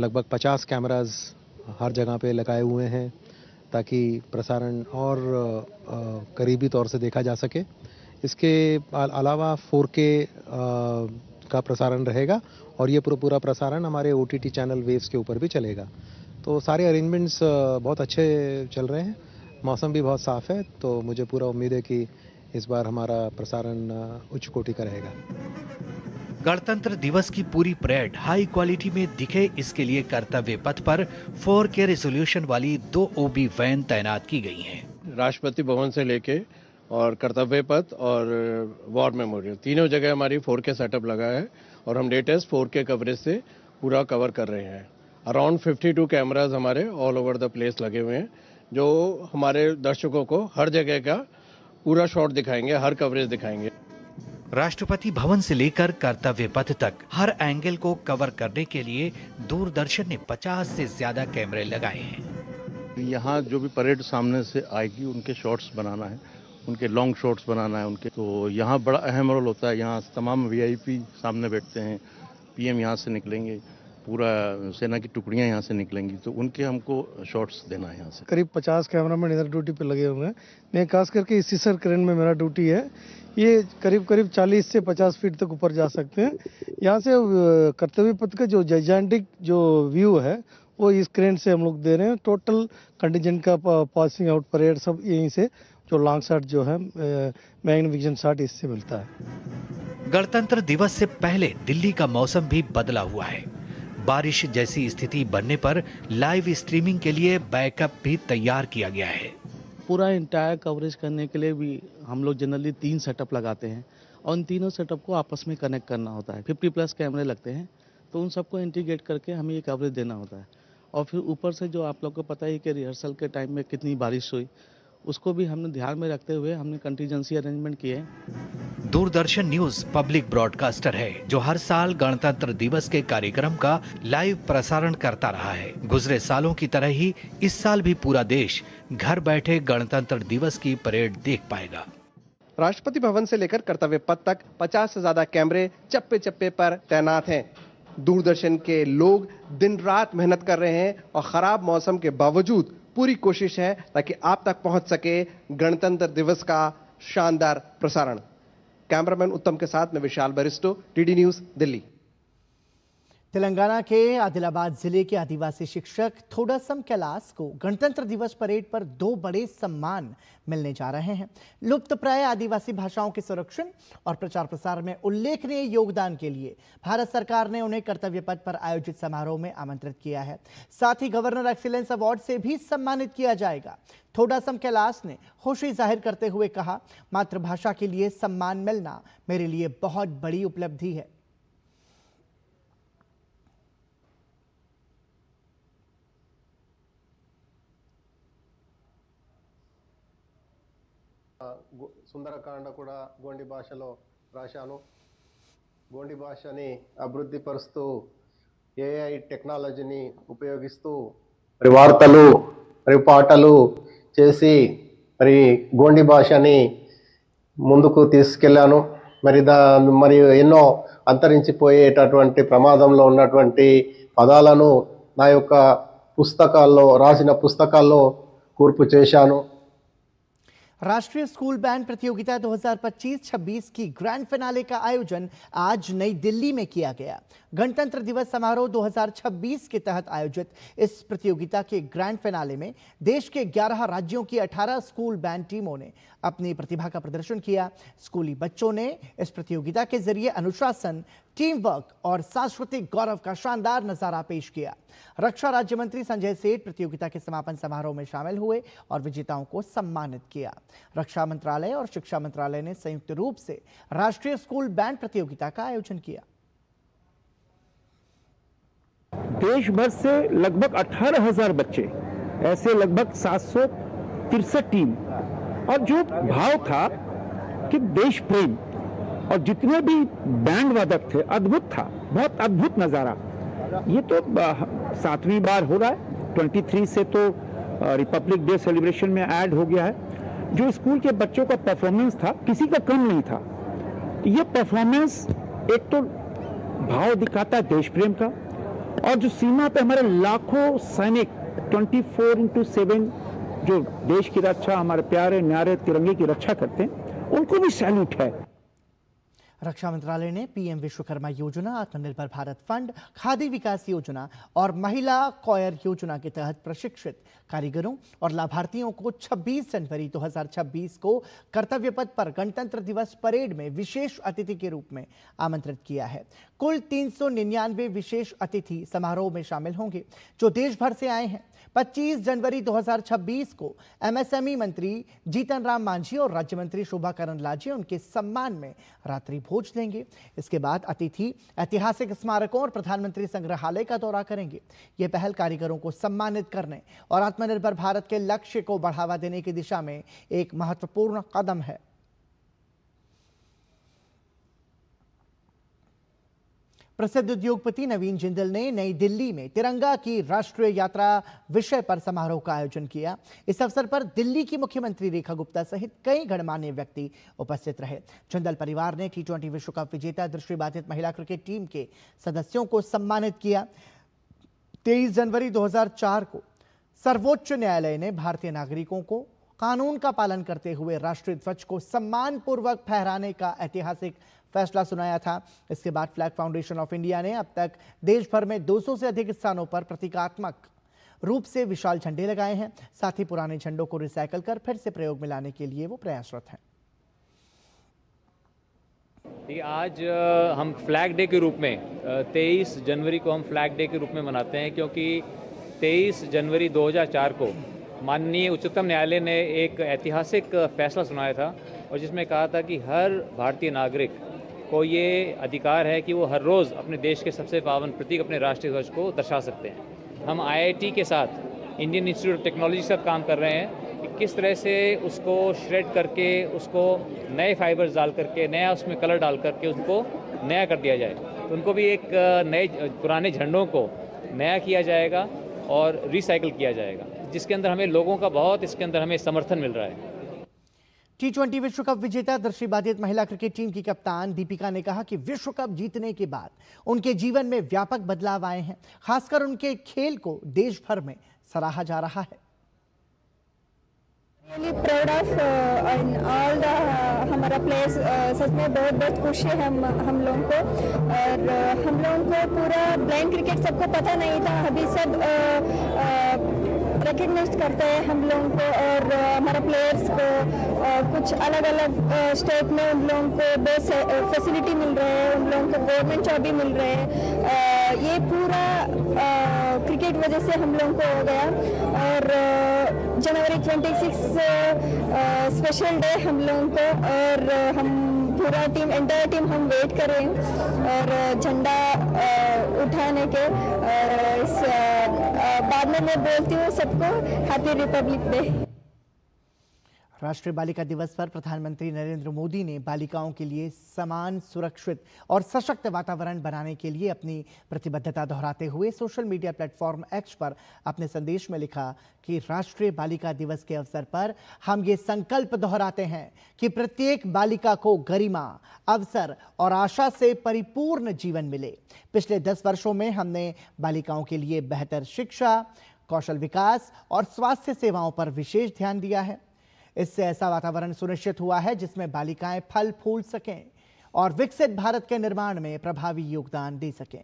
लगभग 50 कैमरास हर जगह पे लगाए हुए हैं ताकि प्रसारण और करीबी तौर से देखा जा सके। इसके अलावा 4K का प्रसारण रहेगा और ये पूरा प्रसारण हमारे OTT चैनल वेव्स के ऊपर भी चलेगा। तो सारे अरेंजमेंट्स बहुत अच्छे चल रहे हैं, मौसम भी बहुत साफ है, तो मुझे पूरा उम्मीद है कि इस बार हमारा प्रसारण उच्च कोटि का रहेगा। गणतंत्र दिवस की पूरी परेड हाई क्वालिटी में दिखे, इसके लिए कर्तव्य पथ पर 4K रेजोल्यूशन वाली 2 OB वैन तैनात की गई हैं। राष्ट्रपति भवन से लेके और कर्तव्य पथ और वॉर मेमोरियल तीनों जगह हमारी 4K सेटअप लगा है और हम लेटेस्ट 4K कवरेज से पूरा कवर कर रहे हैं। अराउंड 52 कैमराज हमारे ऑल ओवर द प्लेस लगे हुए हैं, जो हमारे दर्शकों को हर जगह का पूरा शॉट दिखाएंगे, हर कवरेज दिखाएंगे। राष्ट्रपति भवन से लेकर कर्तव्य पथ तक हर एंगल को कवर करने के लिए दूरदर्शन ने 50 से ज्यादा कैमरे लगाए हैं। यहाँ जो भी परेड सामने से आएगी उनके शॉट्स बनाना है, उनके लॉन्ग शॉट्स बनाना है उनके, तो यहाँ बड़ा अहम रोल होता है। यहाँ तमाम VIP सामने बैठते हैं, PM यहाँ से निकलेंगे, पूरा सेना की टुकड़ियाँ यहाँ से निकलेंगी, तो उनके हमको शॉट्स देना है। यहाँ से करीब 50 कैमरामैन इधर ड्यूटी पे लगे हुए हैं। मैं खास करके इसी सर करेंट में मेरा ड्यूटी है। ये करीब 40 से 50 फीट तक ऊपर जा सकते हैं। यहाँ से कर्तव्य पथ का जो जाइजेंटिक जो व्यू है वो इस क्रेन से हम लोग दे रहे हैं। टोटल कंटिजेंट का पासिंग आउट परेड सब यहीं से, जो लॉन्ग शॉट जो है मैग्निफिकेशन शॉट इससे मिलता है। गणतंत्र दिवस से पहले दिल्ली का मौसम भी बदला हुआ है। बारिश जैसी स्थिति बनने पर लाइव स्ट्रीमिंग के लिए बैकअप भी तैयार किया गया है। पूरा इंटायर कवरेज करने के लिए भी हम लोग जनरली 3 सेटअप लगाते हैं और उन तीनों सेटअप को आपस में कनेक्ट करना होता है। 50+ कैमरे लगते हैं, तो उन सबको इंटीग्रेट करके हमें ये कवरेज देना होता है। और फिर ऊपर से जो आप लोग को पता है कि रिहर्सल के टाइम में कितनी बारिश हुई, उसको भी हमने ध्यान में रखते हुए हमने कंटीजेंसी अरेंजमेंट किए हैं। दूरदर्शन न्यूज पब्लिक ब्रॉडकास्टर है जो हर साल गणतंत्र दिवस के कार्यक्रम का लाइव प्रसारण करता रहा है। गुजरे सालों की तरह ही इस साल भी पूरा देश घर बैठे गणतंत्र दिवस की परेड देख पाएगा। राष्ट्रपति भवन से लेकर कर्तव्य पथ तक 50 से ज्यादा कैमरे चप्पे चप्पे पर तैनात हैं। दूरदर्शन के लोग दिन रात मेहनत कर रहे हैं और खराब मौसम के बावजूद पूरी कोशिश है ताकि आप तक पहुंच सके गणतंत्र दिवस का शानदार प्रसारण। कैमरामैन उत्तम के साथ में विशाल Bairstow, DD news, Delhi. Telangana के आदिलाबाद जिले के आदिवासी शिक्षक थोडासम कैलाश को गणतंत्र दिवस परेड पर 2 बड़े सम्मान मिलने जा रहे हैं। लुप्तप्राय आदिवासी भाषाओं के संरक्षण और प्रचार प्रसार में उल्लेखनीय योगदान के लिए भारत सरकार ने उन्हें कर्तव्य पथ पर आयोजित समारोह में आमंत्रित किया है। साथ ही गवर्नर एक्सीलेंस अवार्ड से भी सम्मानित किया जाएगा। थोडासम कैलाश ने खुशी जाहिर करते हुए कहा, मातृभाषा के लिए सम्मान मिलना मेरे लिए बहुत बड़ी उपलब्धि है। సుందరకాండ కూడా గోండి భాషలో రాశాను. గోండి భాషని అభివృద్ధి పరుస్తూ AI టెక్నాలజీని ఉపయోగిస్తూ మరి వార్తలు మరి పాటలు చేసి మరి గోండి భాషని ముందుకు తీసుకెళ్లాను. మరి ఎన్నో అంతరించిపోయేటటువంటి ప్రమాదంలో ఉన్నటువంటి పదాలను నా యొక్క పుస్తకాల్లో రాసిన పుస్తకాల్లో కూర్పు చేశాను. राष्ट्रीय स्कूल बैंड प्रतियोगिता 2025-26 की ग्रैंड फिनाले का आयोजन आज नई दिल्ली में किया गया। गणतंत्र दिवस समारोह 2026 के तहत आयोजित इस प्रतियोगिता के ग्रैंड फिनाले में देश के 11 राज्यों की 18 स्कूल बैंड टीमों ने अपनी प्रतिभा का प्रदर्शन किया। स्कूली बच्चों ने इस प्रतियोगिता के जरिए अनुशासन, टीम वर्क और सांस्कृतिक गौरव का शानदार नजारा पेश किया। रक्षा राज्य मंत्री संजय सेठ प्रतियोगिता के समापन समारोह में शामिल हुए और विजेताओं को सम्मानित किया। रक्षा मंत्रालय और शिक्षा मंत्रालय ने संयुक्त रूप से राष्ट्रीय स्कूल बैंड प्रतियोगिता का आयोजन किया। देश भर से लगभग 18,000 बच्चे, ऐसे लगभग 763 टीम, और जो भाव था कि देश प्रेम, और जितने भी बैंड वादक थे, अद्भुत था, बहुत अद्भुत नज़ारा। ये तो 7वीं बार हो रहा है, 23 से तो रिपब्लिक डे सेलिब्रेशन में ऐड हो गया है। जो स्कूल के बच्चों का परफॉर्मेंस था, किसी का कम नहीं था। ये परफॉर्मेंस एक तो भाव दिखाता है देश प्रेम का, और जो सीमा पे हमारे लाखों सैनिक 24/7 जो देश की रक्षा, हमारे प्यारे न्यारे तिरंगे की रक्षा करते हैं, उनको भी सैल्यूट है। रक्षा मंत्रालय ने पीएम विश्वकर्मा योजना, आत्मनिर्भर भारत फंड, खादी विकास योजना और महिला कॉयर योजना के तहत प्रशिक्षित कारीगरों और लाभार्थियों को 26 जनवरी 2026 को कर्तव्य पथ पर गणतंत्र दिवस परेड में विशेष अतिथि के रूप में आमंत्रित किया है। कुल 399 विशेष अतिथि समारोह में शामिल होंगे जो देश भर से आए हैं। 25 जनवरी 2026 को एमएसएमई मंत्री जीतन राम मांझी और राज्य मंत्री शोभा करंदलाजे उनके सम्मान में रात्रि भोज देंगे। इसके बाद अतिथि ऐतिहासिक स्मारकों और प्रधानमंत्री संग्रहालय का दौरा करेंगे। ये पहल कारीगरों को सम्मानित करने और आत्मनिर्भर भारत के लक्ष्य को बढ़ावा देने की दिशा में एक महत्वपूर्ण कदम है। प्रसिद्ध उद्योगपति नवीन जिंदल ने नई दिल्ली में तिरंगा की राष्ट्रीय यात्रा विषय पर समारोह का आयोजन किया। इस अवसर पर दिल्ली की मुख्यमंत्री रेखा गुप्ता सहित कई गणमान्य व्यक्ति उपस्थित रहे। जिंदल परिवार ने T20 विश्व कप विजेता दृष्टिबाधित महिला क्रिकेट टीम के सदस्यों को सम्मानित किया। 23 जनवरी 2004 को सर्वोच्च न्यायालय ने भारतीय नागरिकों को कानून का पालन करते हुए राष्ट्रीय ध्वज को सम्मानपूर्वक फहराने का ऐतिहासिक फैसला सुनाया था। इसके बाद फ्लैग फाउंडेशन ऑफ इंडिया ने अब तक देश भर में 200 से अधिक स्थानों पर प्रतीकात्मक रूप से विशाल झंडे लगाए हैं। साथ ही पुराने झंडों को रिसाइकल कर फिर से प्रयोग में लाने के लिए वो प्रयासरत हैं। आज हम फ्लैग डे के रूप में 23 जनवरी को हम फ्लैग डे के रूप में मनाते हैं, क्योंकि 23 जनवरी 2004 को माननीय उच्चतम न्यायालय ने एक ऐतिहासिक फैसला सुनाया था और जिसमें कहा था कि हर भारतीय नागरिक को ये अधिकार है कि वो हर रोज़ अपने देश के सबसे पावन प्रतीक अपने राष्ट्रीय ध्वज को दर्शा सकते हैं। हम IIT के साथ इंडियन इंस्टीट्यूट ऑफ टेक्नोलॉजी के साथ काम कर रहे हैं कि किस तरह से उसको श्रेड करके उसको नए फाइबर्स डाल करके नया उसमें कलर डाल करके उसको नया कर दिया जाए। तो उनको भी एक नए पुराने झंडों को नया किया जाएगा और रिसाइकिल किया जाएगा, जिसके अंदर हमें लोगों का बहुत इसके अंदर हमें समर्थन मिल रहा है। T20 विश्व कप विजेता दृष्टिबाधित महिला क्रिकेट टीम की कप्तान दीपिका ने कहा कि विश्व कप जीतने के बाद उनके जीवन में व्यापक बदलाव आए हैं। खासकर उनके खेल को देश भर में सराहा जा रहा है। Really proud of all the हमारा प्लेयर्स, सच में बहुत बहुत खुश है हम लोगों को। और हम लोगों को पूरा ब्लाइंड क्रिकेट सबको पता नहीं था, अभी सब रिकग्नाइज करते हैं हम लोगों को और हमारा प्लेयर्स को कुछ अलग अलग स्टेट में उन लोगों को बहुत फैसिलिटी मिल रहे हैं, उन लोगों को गवर्नमेंट जॉब भी मिल रहे हैं। ये पूरा क्रिकेट वजह से हम लोगों को हो गया। और जनवरी 26 स्पेशल डे हम लोगों को, और हम पूरा टीम एंटायर टीम हम वेट कर रहे हैं और झंडा उठाने के। इस बाद में मैं बोलती हूँ सबको हैप्पी रिपब्लिक डे। राष्ट्रीय बालिका दिवस पर प्रधानमंत्री नरेंद्र मोदी ने बालिकाओं के लिए समान, सुरक्षित और सशक्त वातावरण बनाने के लिए अपनी प्रतिबद्धता दोहराते हुए सोशल मीडिया प्लेटफॉर्म X पर अपने संदेश में लिखा कि राष्ट्रीय बालिका दिवस के अवसर पर हम ये संकल्प दोहराते हैं कि प्रत्येक बालिका को गरिमा, अवसर और आशा से परिपूर्ण जीवन मिले। पिछले 10 वर्षों में हमने बालिकाओं के लिए बेहतर शिक्षा, कौशल विकास और स्वास्थ्य सेवाओं पर विशेष ध्यान दिया है। इससे ऐसा वातावरण सुनिश्चित हुआ है जिसमें बालिकाएं फल फूल सकें और विकसित भारत के निर्माण में प्रभावी योगदान दे सकें।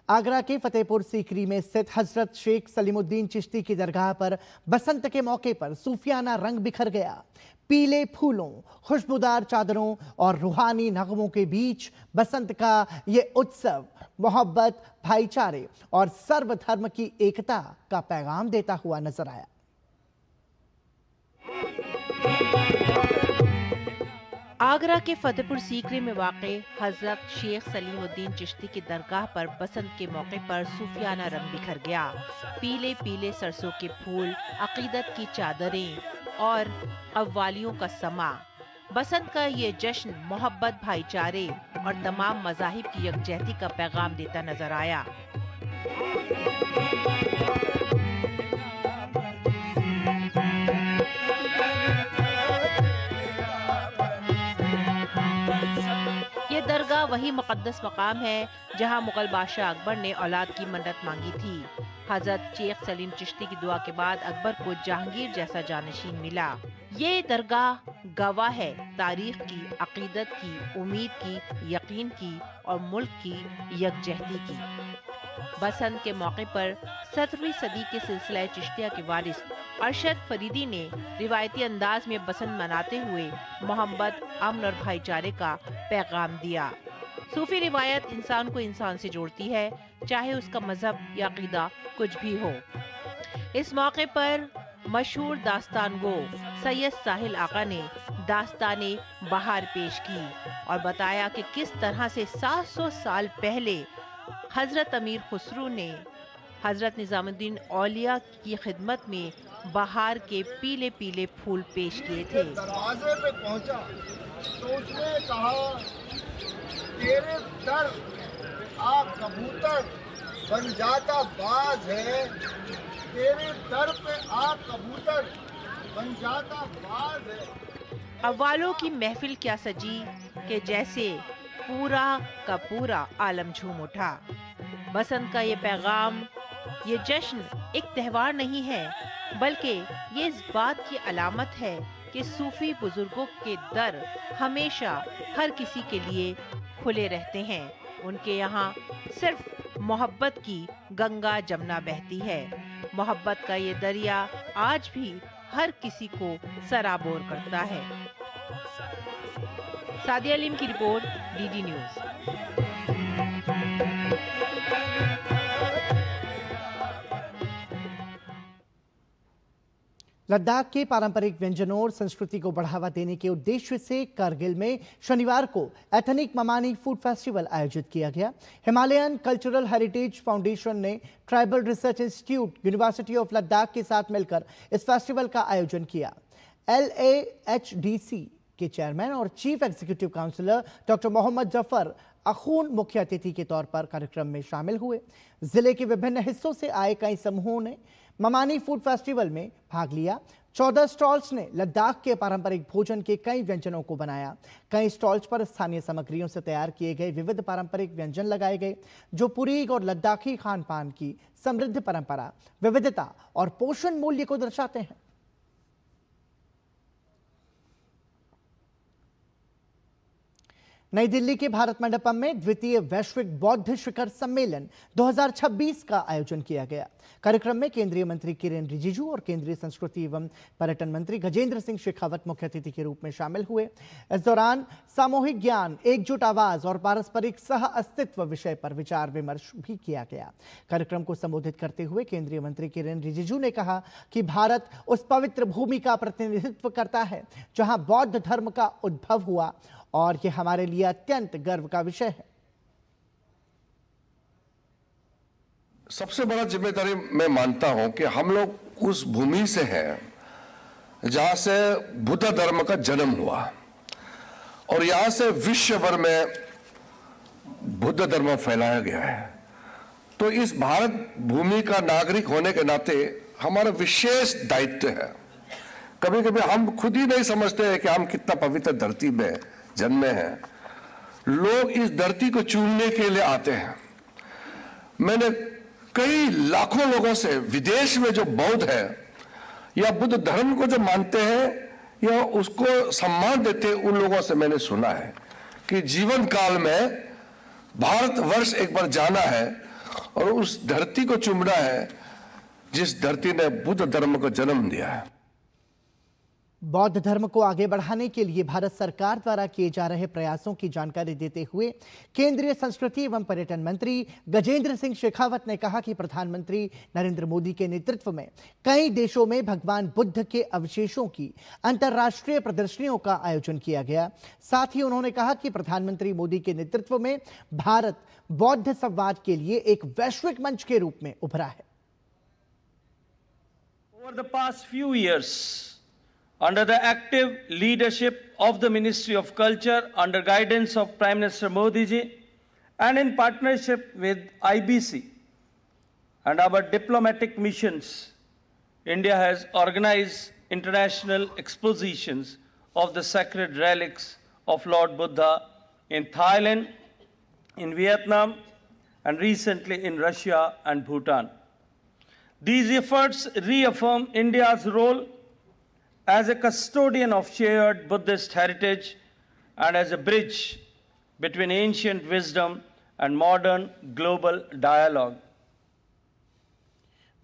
आगरा के फतेहपुर सीकरी में स्थित हजरत शेख सलीमुद्दीन चिश्ती की दरगाह पर बसंत के मौके पर सूफियाना रंग बिखर गया। पीले फूलों, खुशबूदार चादरों और रूहानी नगमों के बीच बसंत का ये उत्सव मोहब्बत, भाईचारे और सर्वधर्म की एकता का पैगाम देता हुआ नजर आया। आगरा के फतेहपुर सीकरी में वाक़े हजरत शेख सलीमुद्दीन चिश्ती की दरगाह पर बसंत के मौके पर सूफियाना रंग बिखर गया। पीले पीले सरसों के फूल, अकीदत की चादरें और कव्वालियों का समा। बसंत का ये जश्न मोहब्बत, भाईचारे और तमाम मज़ाहिब की यकजहती का पैगाम देता नजर आया। ये दरगाह वही मुक़द्दस मकाम है जहां मुग़ल बादशाह अकबर ने औलाद की मन्नत मांगी थी। हजरत शेख सलीम चिश्ती की दुआ के बाद अकबर को जहांगीर जैसा जानशीन मिला। ये दरगाह गवाह है तारीख की, अकीदत की, उम्मीद की, यकीन की और मुल्क की यकजहती की। बसंत के मौके पर 17वीं सदी के सिलसिला चिश्तिया के वारिस अरशद फरीदी ने रिवायती अंदाज में बसंत मनाते हुए मोहब्बत, अमन और भाईचारे का पैगाम दिया। सूफी रिवायत इंसान को इंसान से जोड़ती है, चाहे उसका मजहब या अकीदा कुछ भी हो। इस मौके पर मशहूर दास्तान गो सैयद साहिल आका ने दास्ताने बहार पेश की और बताया कि किस तरह से 700 साल पहले हजरत अमीर खुसरू ने हजरत निजामुद्दीन औलिया की खिदमत में बहार के पीले पीले फूल पेश किए थे। दरवाजे पे पहुंचा तो उसने कहा, तेरे दर आ कबूतर बन जाता बाज है, तेरे दर पे आ कबूतर बन जाता बाज है। अव्वालों की महफिल क्या सजी कि जैसे पूरा का पूरा आलम झूम उठा। बसंत का ये पैगाम, ये जश्न एक त्योहार नहीं है, बल्कि ये इस बात की अलामत है कि सूफी बुजुर्गों के दर हमेशा हर किसी के लिए खुले रहते हैं। उनके यहाँ सिर्फ मोहब्बत की गंगा जमुना बहती है। मोहब्बत का ये दरिया आज भी हर किसी को सराबोर करता है। सादिया अलीम की रिपोर्ट, डीडी न्यूज़। लद्दाख के पारंपरिक व्यंजनों और संस्कृति को बढ़ावा देने के उद्देश्य से कारगिल में शनिवार को एथनिक ममानी फूड फेस्टिवल आयोजित किया गया। हिमालयन कल्चरल हेरिटेज फाउंडेशन ने tribal research institute, university of Ladakh के साथ मिलकर इस फेस्टिवल का आयोजन किया। LAHDC के चेयरमैन और chief executive councillor doctor Mohammad Zafar Akhoon मुख्य अतिथि के तौर पर कार्यक्रम में शामिल हुए। जिले के विभिन्न हिस्सों से आए कई समूहों ने ममानी फूड फेस्टिवल में भाग लिया। 14 स्टॉल्स ने लद्दाख के पारंपरिक भोजन के कई व्यंजनों को बनाया। कई स्टॉल्स पर स्थानीय सामग्रियों से तैयार किए गए विविध पारंपरिक व्यंजन लगाए गए, जो पुरीग और लद्दाखी खान पान की समृद्ध परंपरा, विविधता और पोषण मूल्य को दर्शाते हैं। नई दिल्ली के भारत मंडपम में द्वितीय वैश्विक बौद्ध शिखर सम्मेलन 2026 का आयोजन किया गया। कार्यक्रम में केंद्रीय मंत्री किरेन रिजिजू और केंद्रीय संस्कृति एवं पर्यटन मंत्री गजेंद्र सिंह शेखावत मुख्य अतिथि के रूप में शामिल हुए। इस दौरान सामूहिक ज्ञान, एकजुट आवाज और पारस्परिक सह अस्तित्व विषय पर विचार विमर्श भी किया गया। कार्यक्रम को संबोधित करते हुए केंद्रीय मंत्री किरेन रिजिजू ने कहा कि भारत उस पवित्र भूमि का प्रतिनिधित्व करता है जहां बौद्ध धर्म का उद्भव हुआ और यह हमारे लिए अत्यंत गर्व का विषय है। सबसे बड़ा जिम्मेदारी मैं मानता हूं कि हम लोग उस भूमि से हैं जहां से बुद्ध धर्म का जन्म हुआ और यहां से विश्व भर में बुद्ध धर्म फैलाया गया है। तो इस भारत भूमि का नागरिक होने के नाते हमारा विशेष दायित्व है। कभी कभी हम खुद ही नहीं समझते हैं कि हम कितना पवित्र धरती में जन्मे हैं। लोग इस धरती को चूमने के लिए आते हैं। मैंने कई लाखों लोगों से विदेश में जो बौद्ध है या बुद्ध धर्म को जो मानते हैं या उसको सम्मान देते हैं, उन लोगों से मैंने सुना है कि जीवन काल में भारतवर्ष एक बार जाना है और उस धरती को चूमना है जिस धरती ने बुद्ध धर्म को जन्म दिया है। बौद्ध धर्म को आगे बढ़ाने के लिए भारत सरकार द्वारा किए जा रहे प्रयासों की जानकारी देते हुए केंद्रीय संस्कृति एवं पर्यटन मंत्री गजेंद्र सिंह शेखावत ने कहा कि प्रधानमंत्री नरेंद्र मोदी के नेतृत्व में कई देशों में भगवान बुद्ध के अवशेषों की अंतर्राष्ट्रीय प्रदर्शनियों का आयोजन किया गया। साथ ही उन्होंने कहा कि प्रधानमंत्री मोदी के नेतृत्व में भारत बौद्ध संवाद के लिए एक वैश्विक मंच के रूप में उभरा है। Over the past few years, under the active leadership of the Ministry of Culture, under guidance of Prime Minister Modi ji, and in partnership with IBC and our diplomatic missions, India has organized international expositions of the sacred relics of Lord Buddha in Thailand, in Vietnam, and recently in Russia and Bhutan. These efforts reaffirm India's role as a custodian of shared Buddhist heritage and as a bridge between ancient wisdom and modern global dialogue.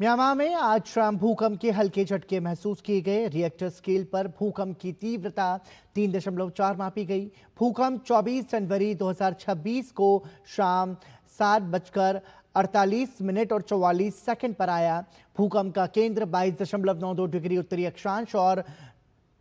Myanmar में आज शाम भूकंप के हल्के झटके महसूस किए गए। रिएक्टर स्केल पर भूकंप की तीव्रता 3.4 मापी गई। भूकंप 24 जनवरी 2026 को शाम 7:48 और 44 सेकंड पर आया। भूकंप का केंद्र 22.92 डिग्री उत्तरी अक्षांश और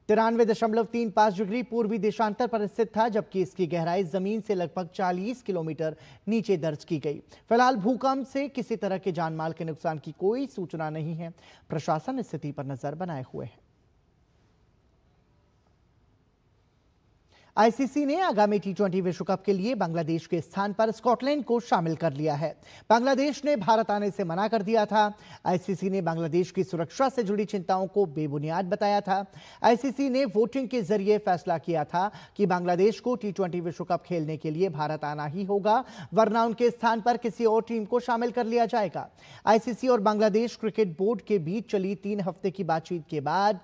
93.35 डिग्री पूर्वी देशांतर पर स्थित था, जबकि इसकी गहराई जमीन से लगभग 40 किलोमीटर नीचे दर्ज की गई। फिलहाल भूकंप से किसी तरह के जानमाल के नुकसान की कोई सूचना नहीं है। प्रशासन स्थिति पर नजर बनाए हुए है। आईसीसी ने आगामी टी20 विश्व कप के लिए बांग्लादेश के स्थान पर स्कॉटलैंड को शामिल कर लिया है। बांग्लादेश ने भारत आने से मना कर दिया था। आईसीसी ने बांग्लादेश की सुरक्षा से जुड़ी चिंताओं को बेबुनियाद बताया था। आईसीसी ने वोटिंग के जरिए फैसला किया था कि बांग्लादेश को टी20 विश्व कप खेलने के लिए भारत आना ही होगा, वरना उनके स्थान पर किसी और टीम को शामिल कर लिया जाएगा। आईसीसी और बांग्लादेश क्रिकेट बोर्ड के बीच चली 3 हफ्ते की बातचीत के बाद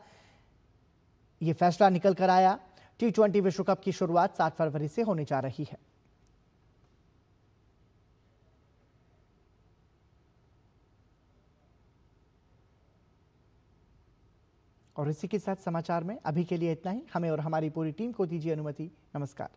यह फैसला निकल कर आया। टी20 विश्व कप की शुरुआत 7 फरवरी से होने जा रही है। और इसी के साथ समाचार में अभी के लिए इतना ही। हमें और हमारी पूरी टीम को दीजिए अनुमति। नमस्कार।